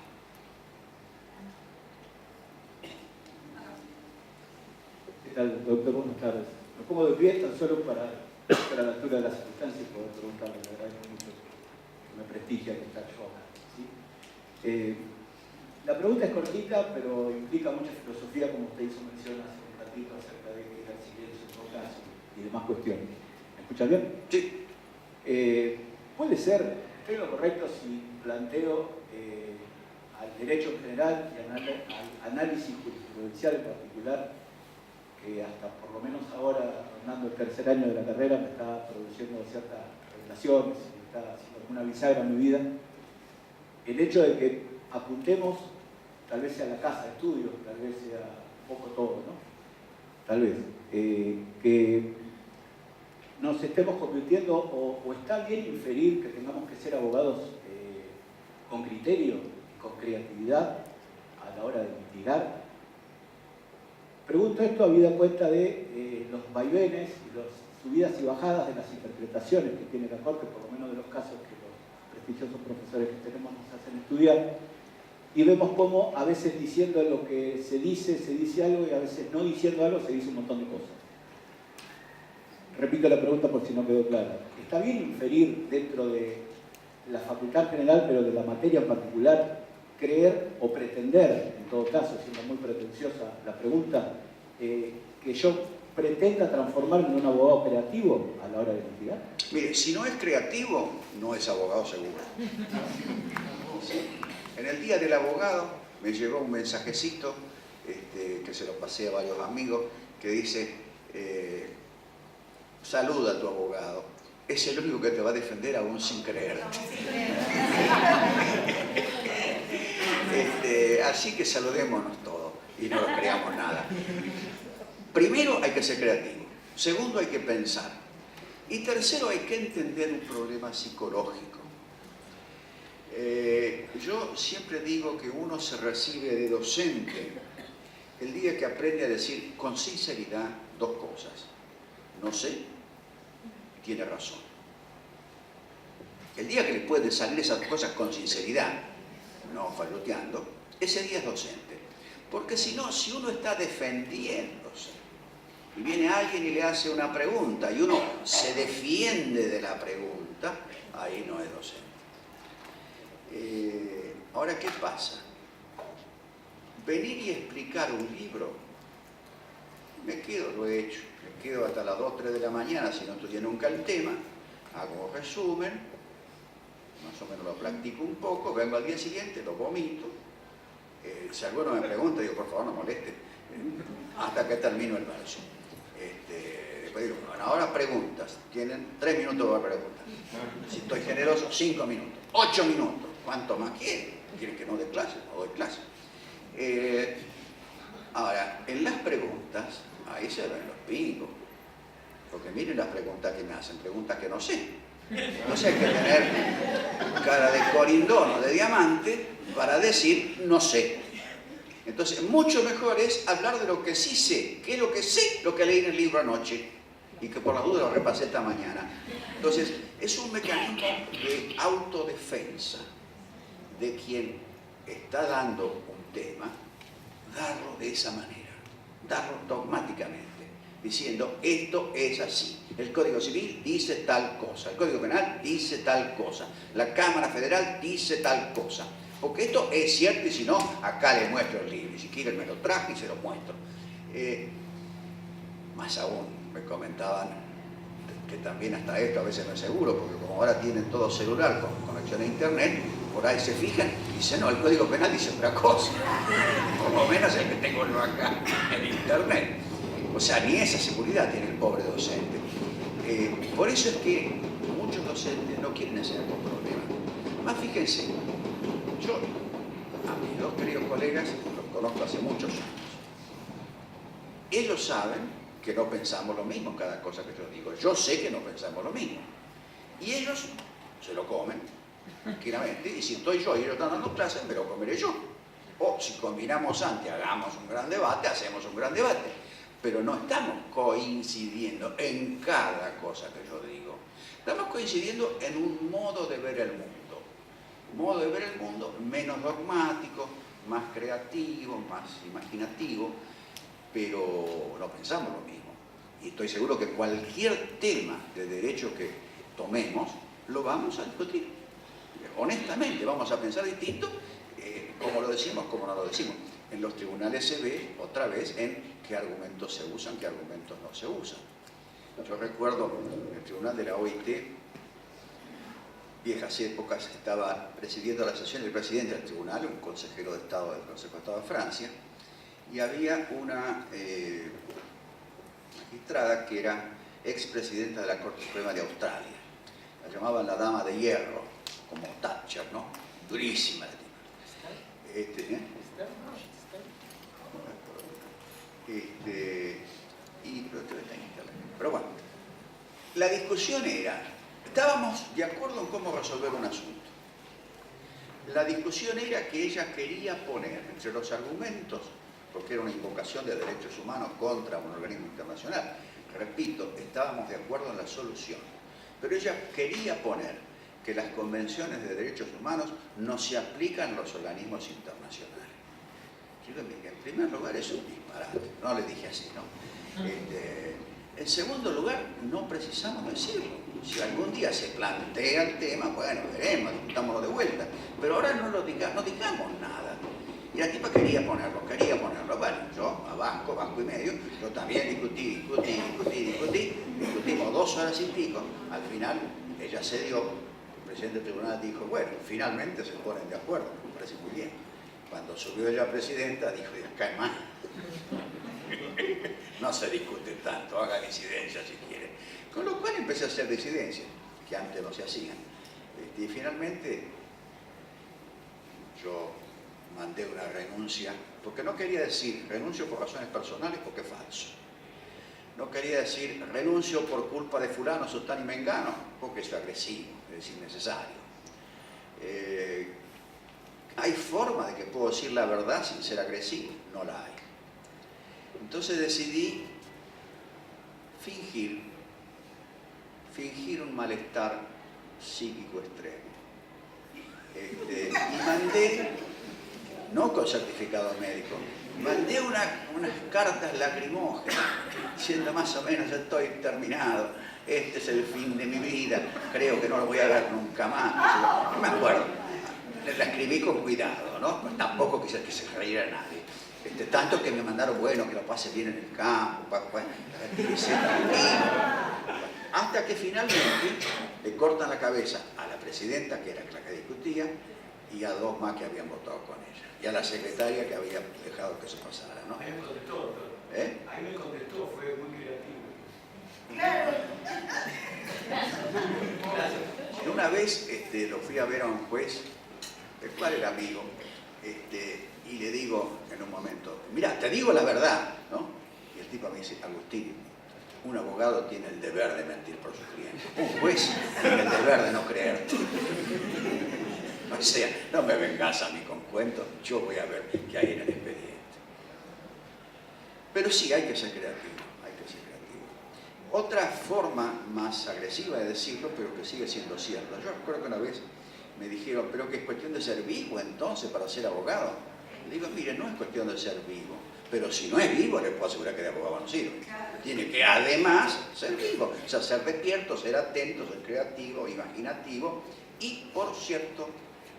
¿Qué tal, doctor? Buenas tardes. Me pongo de pie tan solo para la altura de las circunstancias y poder preguntarle. Le agradezco mucho que me prestigia que está yo acá. ¿Sí? La pregunta es cortita, pero implica mucha filosofía, como usted hizo mención hace un ratito acerca de que el silencio en todo caso y demás cuestiones. ¿Me escucha bien? Sí. Puede ser, estoy en lo correcto si planteo al derecho en general y al análisis jurisprudencial en particular, que hasta por lo menos ahora, rondando el 3er año de la carrera, me está produciendo ciertas revelaciones, me está haciendo una bisagra en mi vida, el hecho de que apuntemos, tal vez sea la casa de estudio, tal vez sea un poco todo, ¿no? Tal vez, que nos estemos convirtiendo, o está bien inferir que tengamos que ser abogados con criterio, con creatividad a la hora de litigar. Pregunto esto habida cuenta de los vaivenes y las subidas y bajadas de las interpretaciones que tiene la Corte, por lo menos de los casos que los prestigiosos profesores que tenemos nos hacen estudiar, y vemos cómo a veces diciendo lo que se dice algo, y a veces no diciendo algo se dice un montón de cosas. Repito la pregunta por si no quedó clara. ¿Está bien inferir dentro de la facultad general, pero de la materia en particular, creer o pretender, en todo caso, siendo muy pretenciosa la pregunta, que yo pretenda transformarme en un abogado creativo a la hora de litigar? Mire, si no es creativo, no es abogado seguro. ¿Sí? En el Día del Abogado me llegó un mensajecito que se lo pasé a varios amigos, que dice, saluda a tu abogado, es el único que te va a defender aún sin creer. Así que saludémonos todos y no creamos nada. Primero hay que ser creativo, segundo hay que pensar y tercero hay que entender un problema psicológico. Yo siempre digo que uno se recibe de docente el día que aprende a decir con sinceridad 2 cosas. No sé, tiene razón. El día que le pueden salir esas cosas con sinceridad, no falloteando, ese día es docente. Porque si no, si uno está defendiéndose y viene alguien y le hace una pregunta y uno se defiende de la pregunta, ahí no es docente. Ahora, ¿qué pasa? Venir y explicar un libro, me quedo, lo he hecho, me quedo hasta las 2, 3 de la mañana si no estudié nunca el tema, hago un resumen, más o menos lo practico un poco, vengo al día siguiente, lo vomito, si alguno me pregunta, digo, por favor no moleste, hasta que termino el verso. Bueno, ahora preguntas. Tienen 3 minutos para preguntar. Si estoy generoso, 5 minutos. 8 minutos. ¿Cuánto más quieren? ¿Quieren que no dé clase? No doy clase. Ahora, en las preguntas, ahí se ven los pingos. Porque miren las preguntas que me hacen, preguntas que no sé. No sé, hay que tener cara de corindón o de diamante para decir no sé. Entonces, mucho mejor es hablar de lo que sí sé. ¿Qué es lo que sé? Lo que leí en el libro anoche y que por la duda lo repasé esta mañana. Entonces, es un mecanismo de autodefensa de quien está dando un tema, darlo de esa manera, darlo dogmáticamente, diciendo esto es así. El Código Civil dice tal cosa, el Código Penal dice tal cosa, la Cámara Federal dice tal cosa. Porque esto es cierto y si no, acá les muestro el libro. Y si quieren me lo traje y se lo muestro. Más aún, me comentaban que también hasta esto a veces no es seguro, porque como ahora tienen todo celular con conexión a internet, por ahí se fijan y dicen, no, el Código Penal dice otra cosa. Por lo menos el que tengo yo acá en internet. O sea, ni esa seguridad tiene el pobre docente. Por eso es que muchos docentes no quieren hacer algún problema. Más fíjense, yo a mis 2 queridos colegas los conozco hace muchos años. Ellos saben que no pensamos lo mismo en cada cosa que yo digo. Yo sé que no pensamos lo mismo. Y ellos se lo comen tranquilamente. Y si estoy yo y ellos están dando clases, me lo comeré yo. O si combinamos antes, hagamos un gran debate, hacemos un gran debate. Pero no estamos coincidiendo en cada cosa que yo digo. Estamos coincidiendo en un modo de ver el mundo. Modo de ver el mundo menos dogmático, más creativo, más imaginativo, pero no pensamos lo mismo. Y estoy seguro que cualquier tema de derecho que tomemos, lo vamos a discutir. Honestamente, vamos a pensar distinto, como lo decimos, como no lo decimos. En los tribunales se ve, otra vez, en qué argumentos se usan, qué argumentos no se usan. Yo recuerdo en el tribunal de la OIT, viejas épocas, estaba presidiendo la sesión el presidente del tribunal, un consejero de Estado del Consejo de Estado de Francia, y había una magistrada que era expresidenta de la Corte Suprema de Australia. La llamaban la Dama de Hierro, como Thatcher, ¿no? Durísima la tipa. Pero bueno, la discusión era, estábamos de acuerdo en cómo resolver un asunto. La discusión era que ella quería poner entre los argumentos, porque era una invocación de derechos humanos contra un organismo internacional, repito, estábamos de acuerdo en la solución, pero ella quería poner que las convenciones de derechos humanos no se aplican a los organismos internacionales. Yo le dije, en primer lugar es un disparate, no le dije así, ¿no? En segundo lugar, no precisamos decirlo. Si algún día se plantea el tema, bueno, veremos, discutámoslo de vuelta. Pero ahora no digamos nada. Y la tipa quería ponerlo. Bueno, yo, a banco y medio, yo también discutimos 2 horas y pico. Al final, ella cedió. El presidente del tribunal dijo, bueno, finalmente se ponen de acuerdo, me parece muy bien. Cuando subió ella presidenta, dijo, ya cae mal. No se discute tanto, haga disidencia si quiere. Con lo cual empecé a hacer disidencias, que antes no se hacían. Y finalmente yo mandé una renuncia, porque no quería decir renuncio por razones personales, porque es falso. No quería decir renuncio por culpa de fulano, sotano y mengano, porque es agresivo, es innecesario. ¿Hay forma de que puedo decir la verdad sin ser agresivo? No la hay. Entonces decidí fingir un malestar psíquico extremo. Y mandé, no con certificado médico, mandé unas cartas lacrimógenas, diciendo más o menos, ya estoy terminado, este es el fin de mi vida, creo que no lo voy a ver nunca más. No me acuerdo, la escribí con cuidado, ¿no? Pues tampoco quise que se riera nadie. Tanto que me mandaron, bueno, que lo pase bien en el campo, hasta que finalmente le cortan la cabeza a la presidenta, que era la que discutía, y a 2 más que habían votado con ella, y a la secretaria que había dejado que eso pasara, ¿no? Ahí me contestó, doctor. Ahí me contestó, fue muy creativo. Una vez lo fui a ver a un juez, el cual era amigo, y le digo en un momento, mira, te digo la verdad, ¿no? Y el tipo me dice, Agustín, un abogado tiene el deber de mentir por sus clientes. Un juez tiene el deber de no creerte. O sea, no me vengas a mí con cuentos, yo voy a ver qué hay en el expediente. Pero sí, hay que ser creativo, hay que ser creativo. Otra forma más agresiva de decirlo, pero que sigue siendo cierta. Yo recuerdo que una vez me dijeron, pero que es cuestión de ser vivo entonces para ser abogado. Le digo, mire, no es cuestión de ser vivo, pero si no es vivo, le puedo asegurar que de abogado no sirve. Tiene que además ser vivo, o sea, ser despierto, ser atento, ser creativo, imaginativo, y por cierto,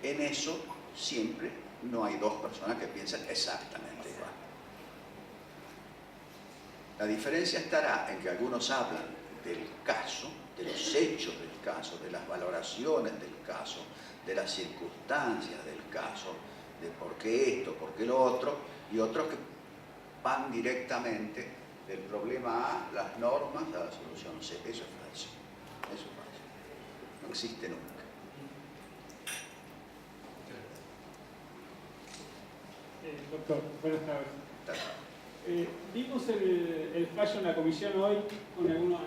en eso siempre no hay dos personas que piensen exactamente igual. La diferencia estará en que algunos hablan del caso, de los hechos del caso, de las valoraciones del caso, de las circunstancias del caso, de por qué esto, por qué lo otro, y otros que van directamente del problema A, las normas, a la solución C. Eso es falso. Eso es falso. No existe nunca. Doctor, buenas tardes. Vimos el fallo en la comisión hoy con algunos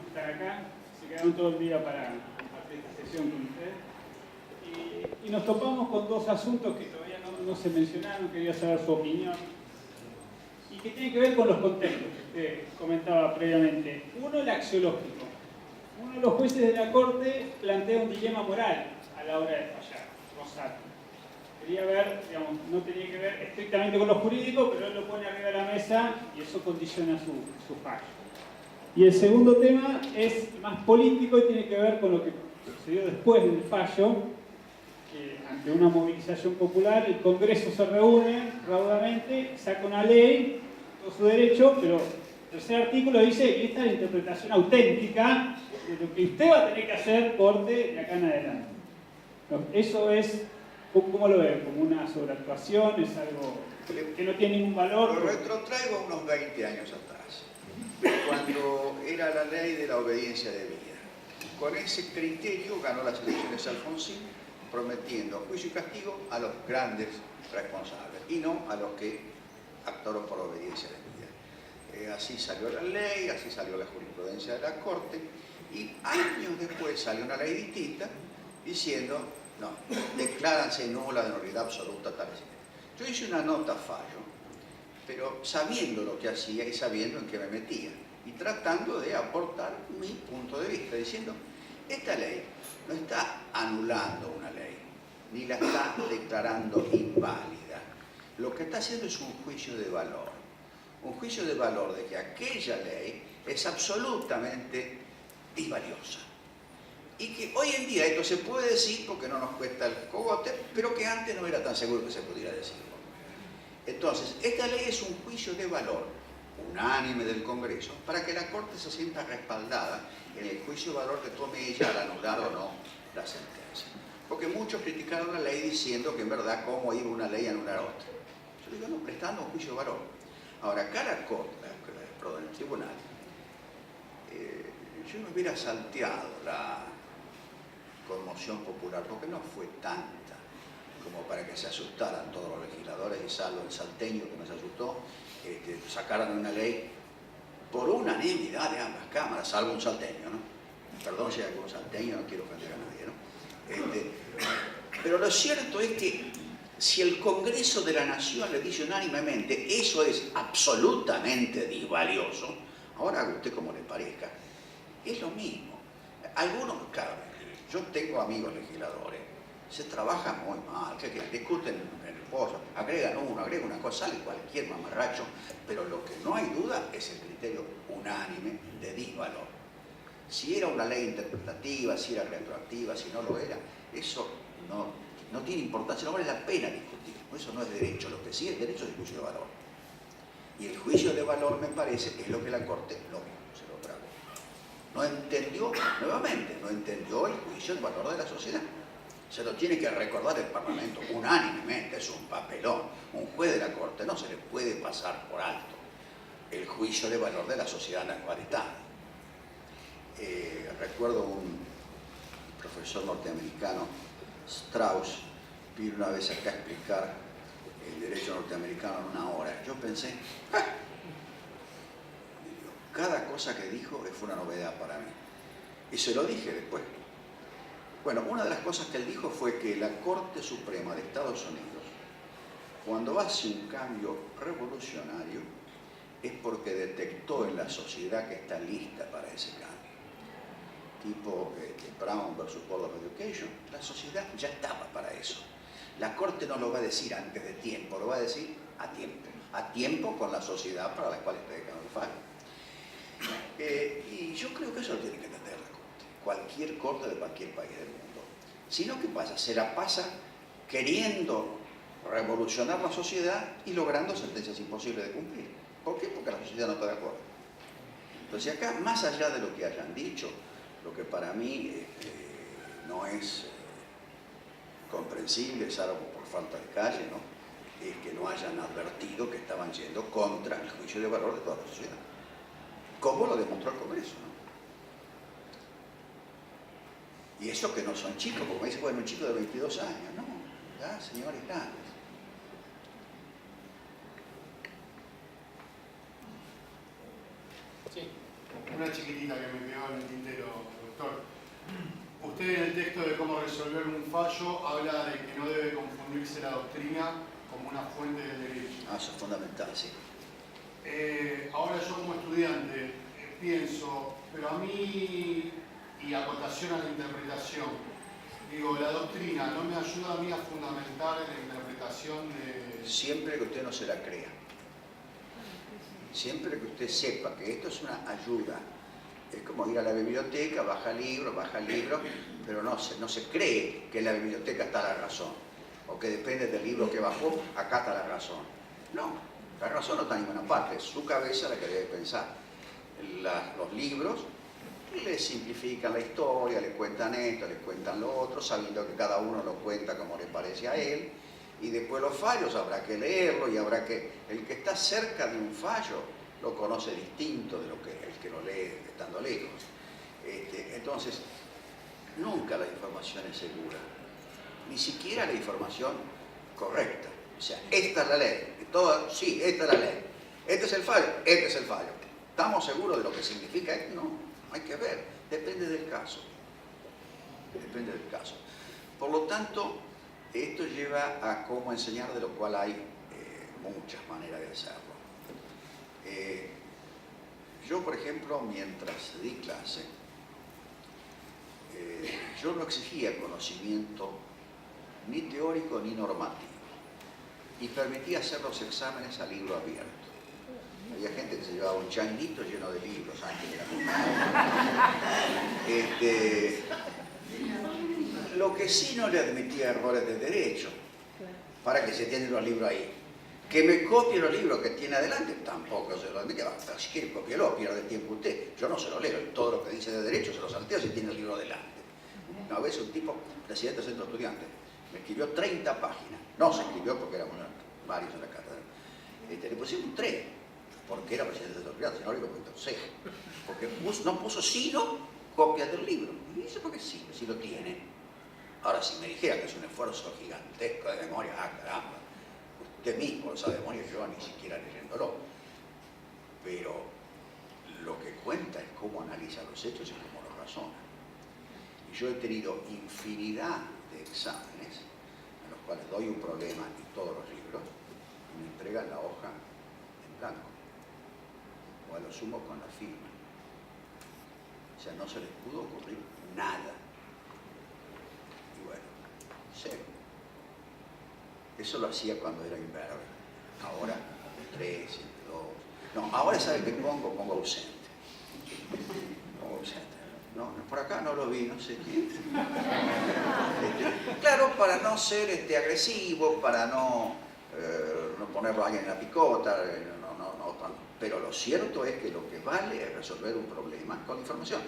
que están acá, se quedaron todo el día para compartir esta sesión con ustedes. Y nos topamos con dos asuntos que todavía no se mencionaron, quería saber su opinión, y que tienen que ver con los contextos que usted comentaba previamente. Uno, el axiológico. Uno de los jueces de la Corte plantea un dilema moral a la hora de fallar, Rosati. Quería ver, digamos, no tenía que ver estrictamente con lo jurídico, pero él lo pone arriba de la mesa y eso condiciona su fallo. Y el segundo tema es más político y tiene que ver con lo que sucedió después del fallo, que ante una movilización popular el Congreso se reúne raudamente, saca una ley, todo su derecho, pero el tercer artículo dice que esta es la interpretación auténtica de lo que usted va a tener que hacer, Corte, de acá en adelante. Eso es... ¿Cómo lo ven? ¿Como una sobreactuación? ¿Es algo que no tiene ningún valor? Lo retrotraigo unos 20 años atrás, cuando era la ley de la obediencia debida. Con ese criterio ganó las elecciones Alfonsín, prometiendo juicio y castigo a los grandes responsables y no a los que actuaron por obediencia debida. Así salió la ley, así salió la jurisprudencia de la Corte, y años después salió una ley distinta diciendo: no, decláranse nula de nulidad absoluta tal vez. Yo hice una nota fallo, pero sabiendo lo que hacía y sabiendo en qué me metía, y tratando de aportar mi punto de vista, diciendo, esta ley no está anulando una ley, ni la está declarando inválida. Lo que está haciendo es un juicio de valor de que aquella ley es absolutamente disvaliosa. Y que hoy en día esto se puede decir porque no nos cuesta el cogote, pero que antes no era tan seguro que se pudiera decirlo. Entonces, esta ley es un juicio de valor unánime del Congreso para que la Corte se sienta respaldada en el juicio de valor que tome ella al anular o no la sentencia. Porque muchos criticaron la ley diciendo que en verdad cómo iba una ley a anular otra. Yo digo, no, prestando un juicio de valor. Ahora, acá la Corte, perdón, el tribunal, yo me hubiera salteado la conmoción popular, porque no fue tanta como para que se asustaran todos los legisladores, y salvo el salteño que nos asustó, sacaran una ley por unanimidad de ambas cámaras, salvo un salteño, ¿no? Perdón si hay algún salteño, no quiero ofender a nadie, ¿no? Pero lo cierto es que si el Congreso de la Nación le dice unánimemente eso es absolutamente disvalioso, ahora haga usted como le parezca, es lo mismo. Algunos, claro, yo tengo amigos legisladores, se trabaja muy mal, que discuten en el pozo, agregan una cosa, sale cualquier mamarracho, pero lo que no hay duda es el criterio unánime de disvalor. Si era una ley interpretativa, si era retroactiva, si no lo era, eso no tiene importancia, no vale la pena discutir, eso no es derecho, lo que sí es derecho es el juicio de valor. Y el juicio de valor, me parece, es lo que la Corte no se lo tragó. No entendió, nuevamente, no entendió el juicio de valor de la sociedad. Se lo tiene que recordar el Parlamento unánimemente, es un papelón. Un juez de la Corte no se le puede pasar por alto el juicio de valor de la sociedad en la cual está. Recuerdo un profesor norteamericano, Strauss, vino una vez acá a explicar el derecho norteamericano en una hora. Yo pensé, cada cosa que dijo fue una novedad para mí. Y se lo dije después. Bueno, una de las cosas que él dijo fue que la Corte Suprema de Estados Unidos, cuando hace un cambio revolucionario, es porque detectó en la sociedad que está lista para ese cambio. Tipo Brown versus Board of Education, la sociedad ya estaba para eso. La Corte no lo va a decir antes de tiempo, lo va a decir a tiempo con la sociedad para la cual está dedicando el fallo. Y yo creo que eso lo tiene que entender la Corte, cualquier Corte de cualquier país del mundo. Si no, ¿qué pasa? Se la pasa queriendo revolucionar la sociedad y logrando sentencias imposibles de cumplir. ¿Por qué? Porque la sociedad no está de acuerdo. Entonces acá, más allá de lo que hayan dicho, lo que para mí no es comprensible, salvo por falta de calle, ¿no?, es que no hayan advertido que estaban yendo contra el juicio de valor de toda la sociedad. Como lo demostró el Congreso, ¿no? Y eso que no son chicos, porque me dice, bueno, un chico de 22 años, no, ya señores grandes. Sí. Una chiquitita que me quedó en el tintero, doctor. Usted en el texto de cómo resolver un fallo habla de que no debe confundirse la doctrina como una fuente del derecho. Eso es fundamental, sí. Ahora yo como estudiante pienso, pero a mí, y acotación a la interpretación, digo, la doctrina no me ayuda a mí a fundamentar la interpretación de... Siempre que usted no se la crea. Siempre que usted sepa que esto es una ayuda. Es como ir a la biblioteca, baja libros, pero no se cree que en la biblioteca está la razón. O que depende del libro que bajó, acá está la razón. No, la razón no está en ninguna parte, es su cabeza la que debe pensar. Los libros le simplifican la historia, le cuentan esto, le cuentan lo otro, sabiendo que cada uno lo cuenta como le parece a él. Y después los fallos habrá que leerlo y habrá que... El que está cerca de un fallo lo conoce distinto de lo que el que lo lee estando lejos. Entonces, nunca la información es segura, ni siquiera la información correcta. O sea, esta es la ley, sí, esta es la ley, este es el fallo, este es el fallo. ¿Estamos seguros de lo que significa esto? No, hay que ver, depende del caso. Depende del caso. Por lo tanto, esto lleva a cómo enseñar, de lo cual hay muchas maneras de hacerlo. Yo, por ejemplo, mientras di clase, yo no exigía conocimiento ni teórico ni normativo y permitía hacer los exámenes a libro abierto. Había gente que se llevaba un changuito lleno de libros antes de la Lo que sí no le admitía errores de derecho, para que se tienen los libros ahí. Que me copie los libros que tiene adelante, tampoco se lo admitía. Si quiere, cópielo, pierde el tiempo usted. Yo no se lo leo, todo lo que dice de derecho se lo salteo si tiene el libro adelante. Una vez un tipo, presidente del centro estudiante, me escribió 30 páginas. No se escribió porque éramos varios en la cátedra. Le pusimos un 3, porque era presidente del centro estudiante, si no le digo que 6. Porque no puso sino copias del libro. Y dice, porque sí, si lo tiene. Ahora, si me dijera que es un esfuerzo gigantesco de memoria, caramba, usted mismo lo sabe de memoria, yo ni siquiera leyéndolo. Pero lo que cuenta es cómo analiza los hechos y cómo los razona. Y yo he tenido infinidad de exámenes en los cuales doy un problema y todos los libros, y me entregan la hoja en blanco, o a lo sumo con la firma. O sea, no se les pudo ocurrir nada. Y bueno, cero. Eso lo hacía cuando era invernal. Ahora, 3, 2. No, ahora ¿sabe qué pongo? Pongo ausente. Pongo ausente. No, por acá no lo vi, no sé quién. Claro, para no ser agresivo, para no ponerlo a alguien en la picota, pero lo cierto es que lo que vale es resolver un problema con información.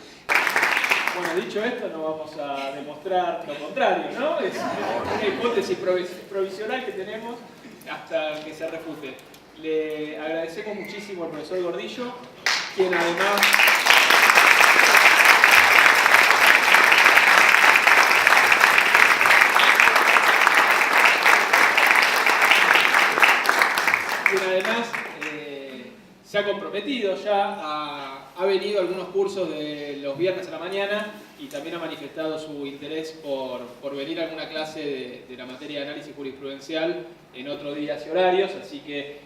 Bueno, dicho esto, no vamos a demostrar lo contrario, ¿no? Es una hipótesis provisional que tenemos hasta que se refute. Le agradecemos muchísimo al profesor Gordillo, quien además se ha comprometido ya, ha venido a algunos cursos de los viernes a la mañana y también ha manifestado su interés por venir a alguna clase de la materia de análisis jurisprudencial en otros días y horarios, así que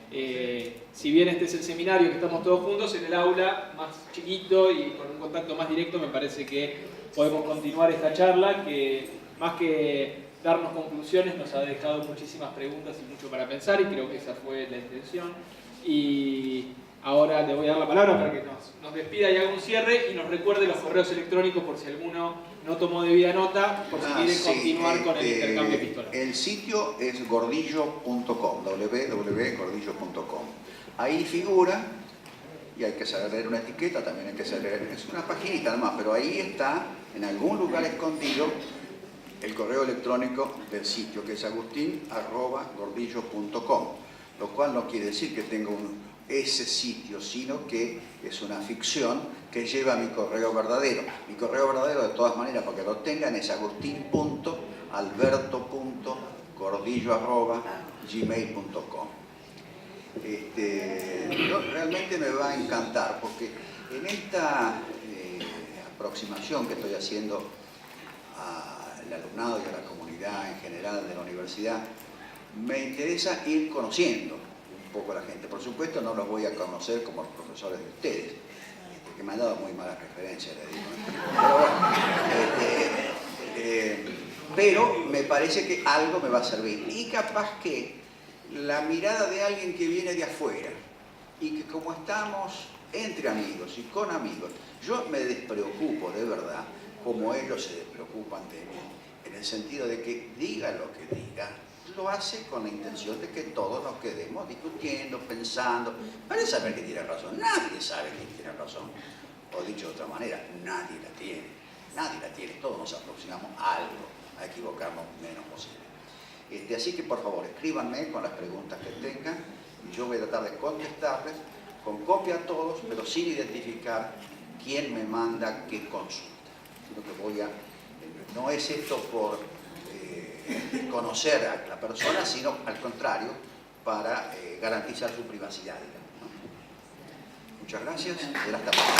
si bien este es el seminario que estamos todos juntos, en el aula más chiquito y con un contacto más directo me parece que podemos continuar esta charla que más que darnos conclusiones nos ha dejado muchísimas preguntas y mucho para pensar y creo que esa fue la intención. Y ahora le voy a dar la palabra para que nos despida y haga un cierre y nos recuerde los correos electrónicos por si alguno no tomó debida nota, por si quiere continuar con el intercambio epistolar. El sitio es gordillo.com, www.gordillo.com. Ahí figura, y hay que saber leer una etiqueta, también hay que saber, es una paginita nomás, pero ahí está, en algún lugar escondido, el correo electrónico del sitio, que es agustin@gordillo.com, lo cual no quiere decir que tenga ese sitio, sino que es una ficción que lleva mi correo verdadero. Mi correo verdadero, de todas maneras, porque lo tengan, es agustin.alberto.gordillo@gmail.com. Realmente me va a encantar, porque en esta aproximación que estoy haciendo al alumnado y a la comunidad en general de la universidad, me interesa ir conociendo un poco a la gente. Por supuesto no los voy a conocer como los profesores de ustedes, que me han dado muy malas referencias, les digo. Pero bueno, pero me parece que algo me va a servir. Y capaz que la mirada de alguien que viene de afuera y que como estamos entre amigos y con amigos, yo me despreocupo de verdad, como ellos se despreocupan de mí, en el sentido de que diga lo que diga, lo hace con la intención de que todos nos quedemos discutiendo, pensando, para saber que tiene razón. Nadie sabe quién tiene razón. O dicho de otra manera, nadie la tiene. Nadie la tiene. Todos nos aproximamos a algo, a equivocarnos menos posible. Así que por favor, escríbanme con las preguntas que tengan y yo voy a tratar de contestarles con copia a todos, pero sin identificar quién me manda qué consulta. Lo que voy a, no es esto por conocer a la persona, sino al contrario, para garantizar su privacidad, digamos, ¿no? Muchas gracias. Hasta pronto.